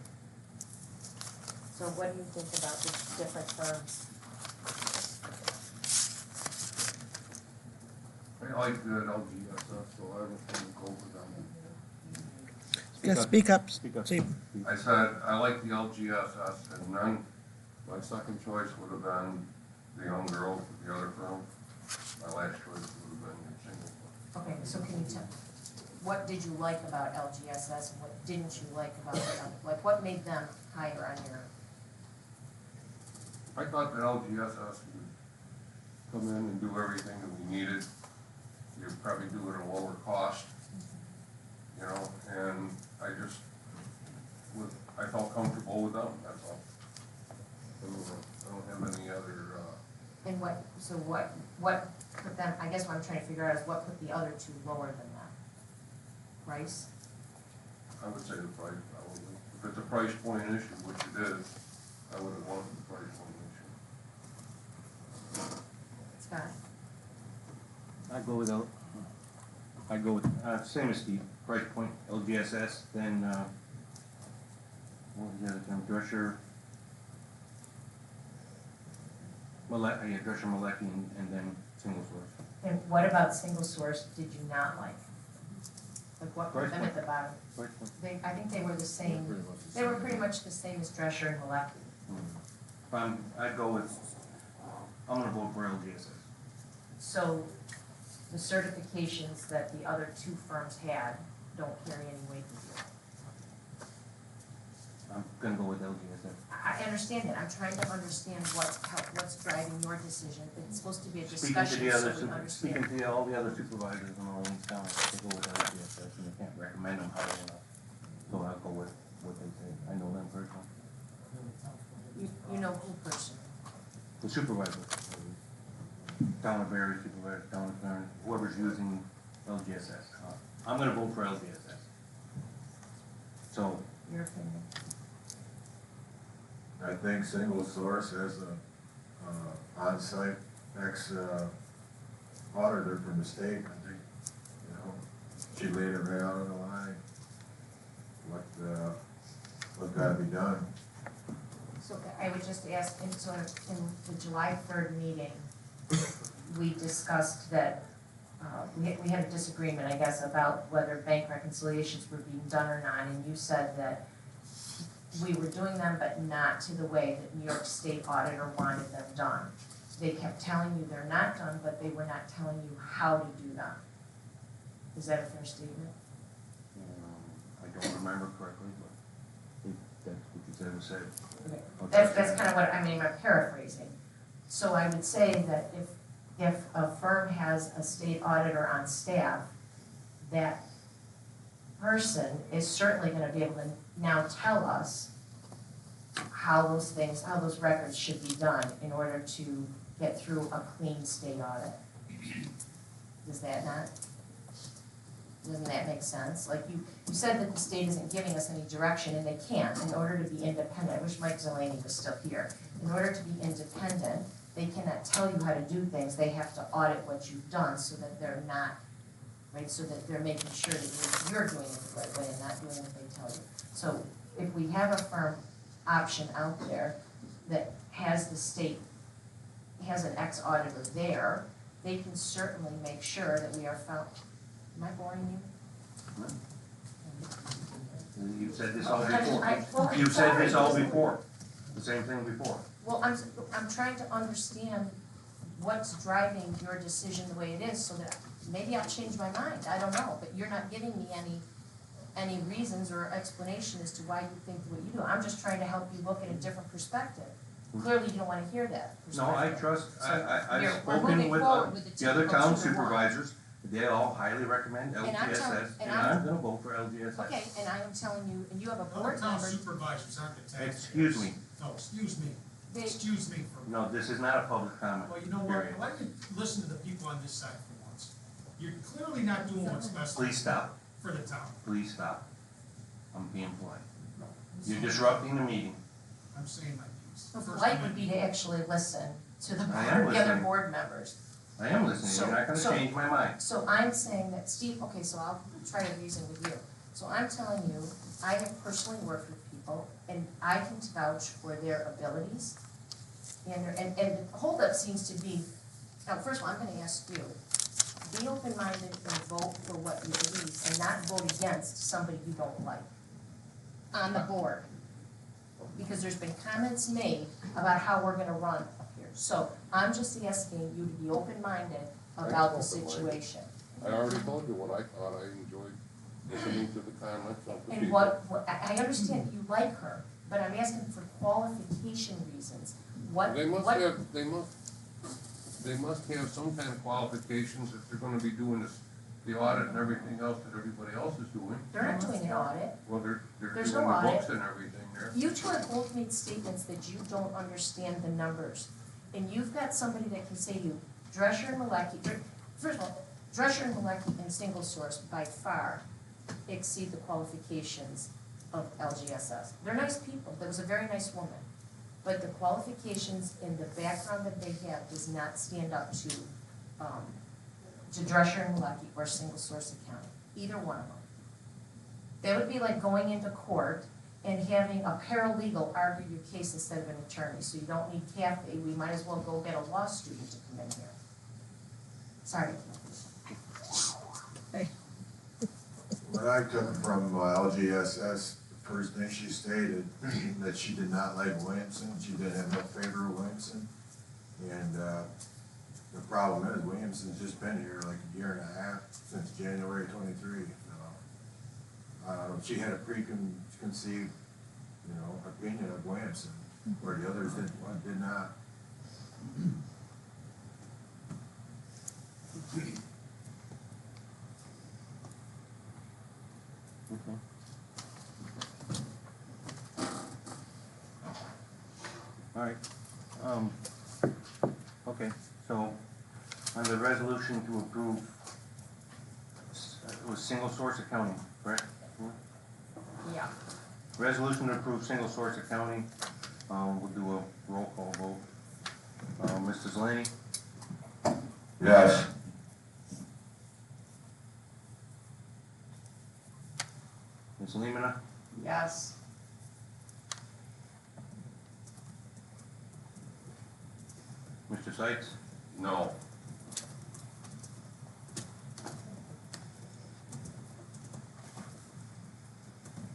J: So what do you think about the different firms?
H: I like the LGSF, so I would think go with them.
A: Yeah, speak up.
B: Speak up.
A: See,
H: I said, I like the LGSS, and then my second choice would have been the young girl with the other firm. My last choice would have been your single one.
J: Okay, so can you tell, what did you like about LGSS and what didn't you like about them? Like, what made them higher on your,
H: I thought the LGSS would come in and do everything that we needed. You'd probably do it at a lower cost, you know, and I felt comfortable with them, that's all. I don't have any other,
J: and what put them, I guess what I'm trying to figure out is what put the other two lower than that? Price?
H: I would say the price, probably. If it's a price point issue, which it is, I would have wanted the price point issue.
J: Scott?
B: I go with, same as Steve, price point, LGSS, then, what was the other term, Drescher, Drescher, Malecki, and then single source.
J: And what about single source did you not like? Like what put
B: Price
J: them at the bottom?
B: Price point.
J: I think they were the same, they were pretty much the same as Drescher and Malecki.
B: I'd go with, I'm gonna vote for LGSS.
J: So the certifications that the other two firms had don't carry any weight with you.
B: I'm gonna go with LGSS.
J: I understand that, I'm trying to understand what's driving your decision. It's supposed to be a
B: Speaking to
J: discussion,
B: the
J: so
B: other,
J: we understand.
B: speaking to all the other supervisors in Orleans County, they go with LGSS, and they can't recommend them highly enough. So I'll go with what they say. I know them personally.
J: You know who personally?
B: The supervisor. Town of Barry supervisor, town of Clarence, whoever's using LGSS. I'm gonna vote for LGSS. So,
J: Your opinion?
I: I think single source as a on-site auditor from the state, I think, you know, she laid it right out on the line. What gotta be done.
J: So I would just ask, in the July 3rd meeting, we discussed that, we had a disagreement, I guess, about whether bank reconciliations were being done or not, and you said that we were doing them, but not to the way that New York State Auditor wanted them done. They kept telling you they're not done, but they were not telling you how to do them. Is that a fair statement?
B: I don't remember correctly, but that's what you said was said.
J: Okay. That's kind of what, I mean, I'm paraphrasing. So I would say that if a firm has a state auditor on staff, that person is certainly gonna be able to now tell us how those records should be done in order to get through a clean state audit. Does that not? Doesn't that make sense? Like you said that the state isn't giving us any direction, and they can't, in order to be independent. I wish Mike Zelani was still here. In order to be independent, they cannot tell you how to do things. They have to audit what you've done so that they're not, right, so that they're making sure that you're doing it the right way and not doing what they tell you. So if we have a firm option out there that has the state, has an ex-auditor there, they can certainly make sure that we are found. Am I boring you?
B: You said this all before.
J: Well,
B: You said this all
J: sorry.
B: before, the same thing before.
J: Well, I'm trying to understand what's driving your decision the way it is so that maybe I'll change my mind, I don't know, but you're not giving me any reasons or explanation as to why you think what you do. I'm just trying to help you look at a different perspective. Clearly, you don't wanna hear that
B: No,
J: perspective.
B: I trust,
J: So
B: I've
J: we're
B: spoken
J: moving
B: with
J: forward with
B: the other
J: typical
B: town
J: 2 to 1.
B: supervisors, they all highly recommend
J: And I'm telling-
B: LGSS,
J: and
B: and
J: I'm-
B: I'm gonna vote for LGSS.
J: Okay, and I am telling you, and you have a
P: Other
J: board
P: town
J: member,
P: supervisors aren't the taxpayers.
B: Excuse me,
P: No, excuse me,
J: they,
P: excuse me for.
B: no, this is not a public comment,
P: Well, you know what,
B: period.
P: why don't you listen to the people on this side for once? You're clearly not doing what's best
B: Please stop,
P: for the town.
B: please stop. I'm being polite. You're disrupting the meeting.
P: I'm saying my piece.
J: the
P: First
J: polite would be to
P: Amendment.
J: actually listen to the
B: I am
J: board, the other
B: listening.
J: board members.
B: I am listening, you're not gonna
J: So-
B: change my mind.
J: So I'm saying that Steve, okay, so I'll try to reason with you. So I'm telling you, I have personally worked with people and I can vouch for their abilities. And the holdup seems to be, now, first of all, I'm gonna ask you, be open-minded and vote for what you believe and not vote against somebody you don't like on the board. Because there's been comments made about how we're gonna run up here. So I'm just asking you to be open-minded about the situation.
H: I already told you what I thought. I enjoyed listening to the comments of the
J: And
H: people.
J: I understand that you like her, but I'm asking for qualification reasons.
H: They must have some kind of qualifications if they're gonna be doing this, the audit and everything else that everybody else is doing.
J: They're not doing an audit.
H: Well, they're
J: There's
H: doing
J: no
H: the
J: audit.
H: books and everything there.
J: You two have both made statements that you don't understand the numbers. And you've got somebody that can say to you, Drescher and Malecki, first of all, Drescher and Malecki and Single Source by far exceed the qualifications of LGSS. They're nice people, that was a very nice woman. But the qualifications and the background that they have does not stand up to Drescher and Malecki or Single Source Accounting, either one of them. That would be like going into court and having a paralegal argue your case instead of an attorney. So you don't need Kathy, we might as well go get a law student to come in here. Sorry.
I: What I took from LGSS, the first thing she stated, that she did not like Williamson, she didn't have no favor of Williamson. And the problem is Williamson's just been here like a year and a half, since January 23. So, she had a preconceived, opinion of Williamson, where the others did not.
B: All right, okay, so on the resolution to approve, it was single source accounting, correct?
J: Yeah.
B: Resolution to approve single source accounting, we'll do a roll call vote. Mrs. Laney,
I: Yes.
B: Ms. Lemina,
J: Yes.
B: Mr. Sykes,
H: No.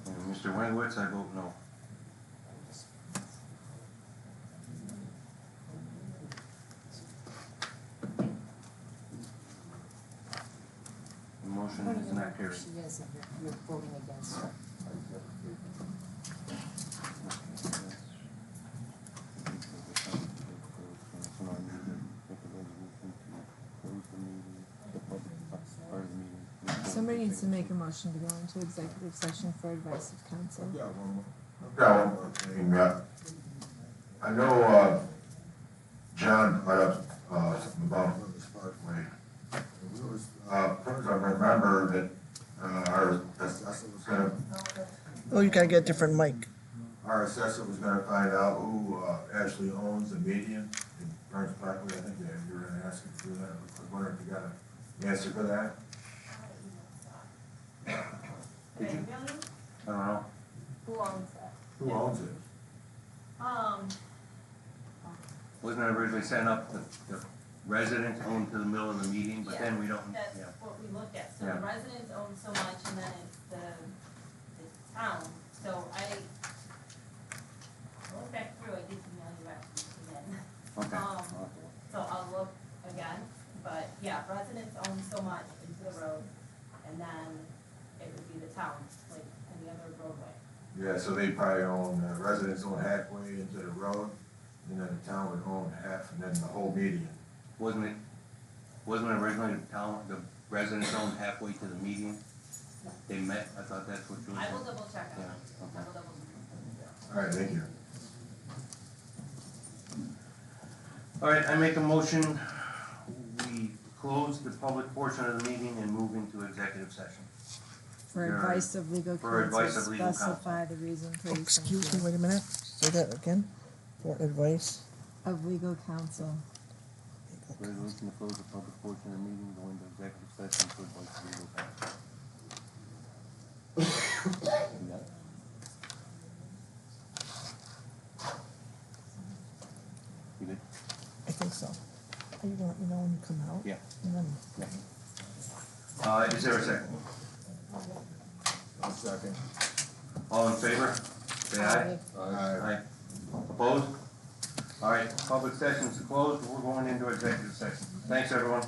B: and Mr. Wengwitz, I vote no. The motion is not carried.
J: She is, and you're voting against her.
K: Somebody needs to make a motion to go into executive session for advice of counsel.
I: I've got one more thing. I know, John brought up, something about Lewis Parkway. I remember that, our assessor was gonna,
A: Oh, you gotta get a different mic.
I: our assessor was gonna find out who, actually owns the median in Burns Parkway. I think that you were gonna ask him to do that. I was wondering if you got an answer for that?
B: Did you? I don't know.
J: Who owns that?
I: Who owns it?
B: Wasn't it originally set up the residents own to the middle of the meeting, but then we don't,
F: That's
B: yeah.
F: what we looked at, so
B: Yeah.
F: the residents own so much and then it's the town, so I looked back through, I did email you after you came in.
B: Okay.
F: So I'll look again, but yeah, residents own so much
I: Yeah, so they probably own, residents own halfway into the road, and then the town would own half, and then the whole median.
B: Wasn't it originally the town, the residents owned halfway to the median? They met, I thought that's what you were
F: I
B: saying.
F: will double check on
B: Yeah,
F: that. I
B: okay.
F: will double check.
I: All right, thank you.
B: All right, I make a motion, we close the public portion of the meeting and move into executive session.
K: For
B: Yeah.
K: advice of legal
B: For advice
K: counsel,
B: of legal counsel.
K: specify the reason,
A: Oh,
K: please.
A: excuse
K: Thank
A: me,
K: you.
A: wait a minute, say that again, for advice.
K: Of legal counsel.
B: Resolution to close the public portion of the meeting, go into executive session for advice of legal counsel. You got it? You did?
A: I think so. Are you gonna let me know when you come out?
B: Yeah.
A: And then,
B: Is there a second?
I: I'll second.
B: All in favor? Say aye.
I: Aye.
B: Opposed? All right, public session's closed, we're going into executive session. Thanks, everyone.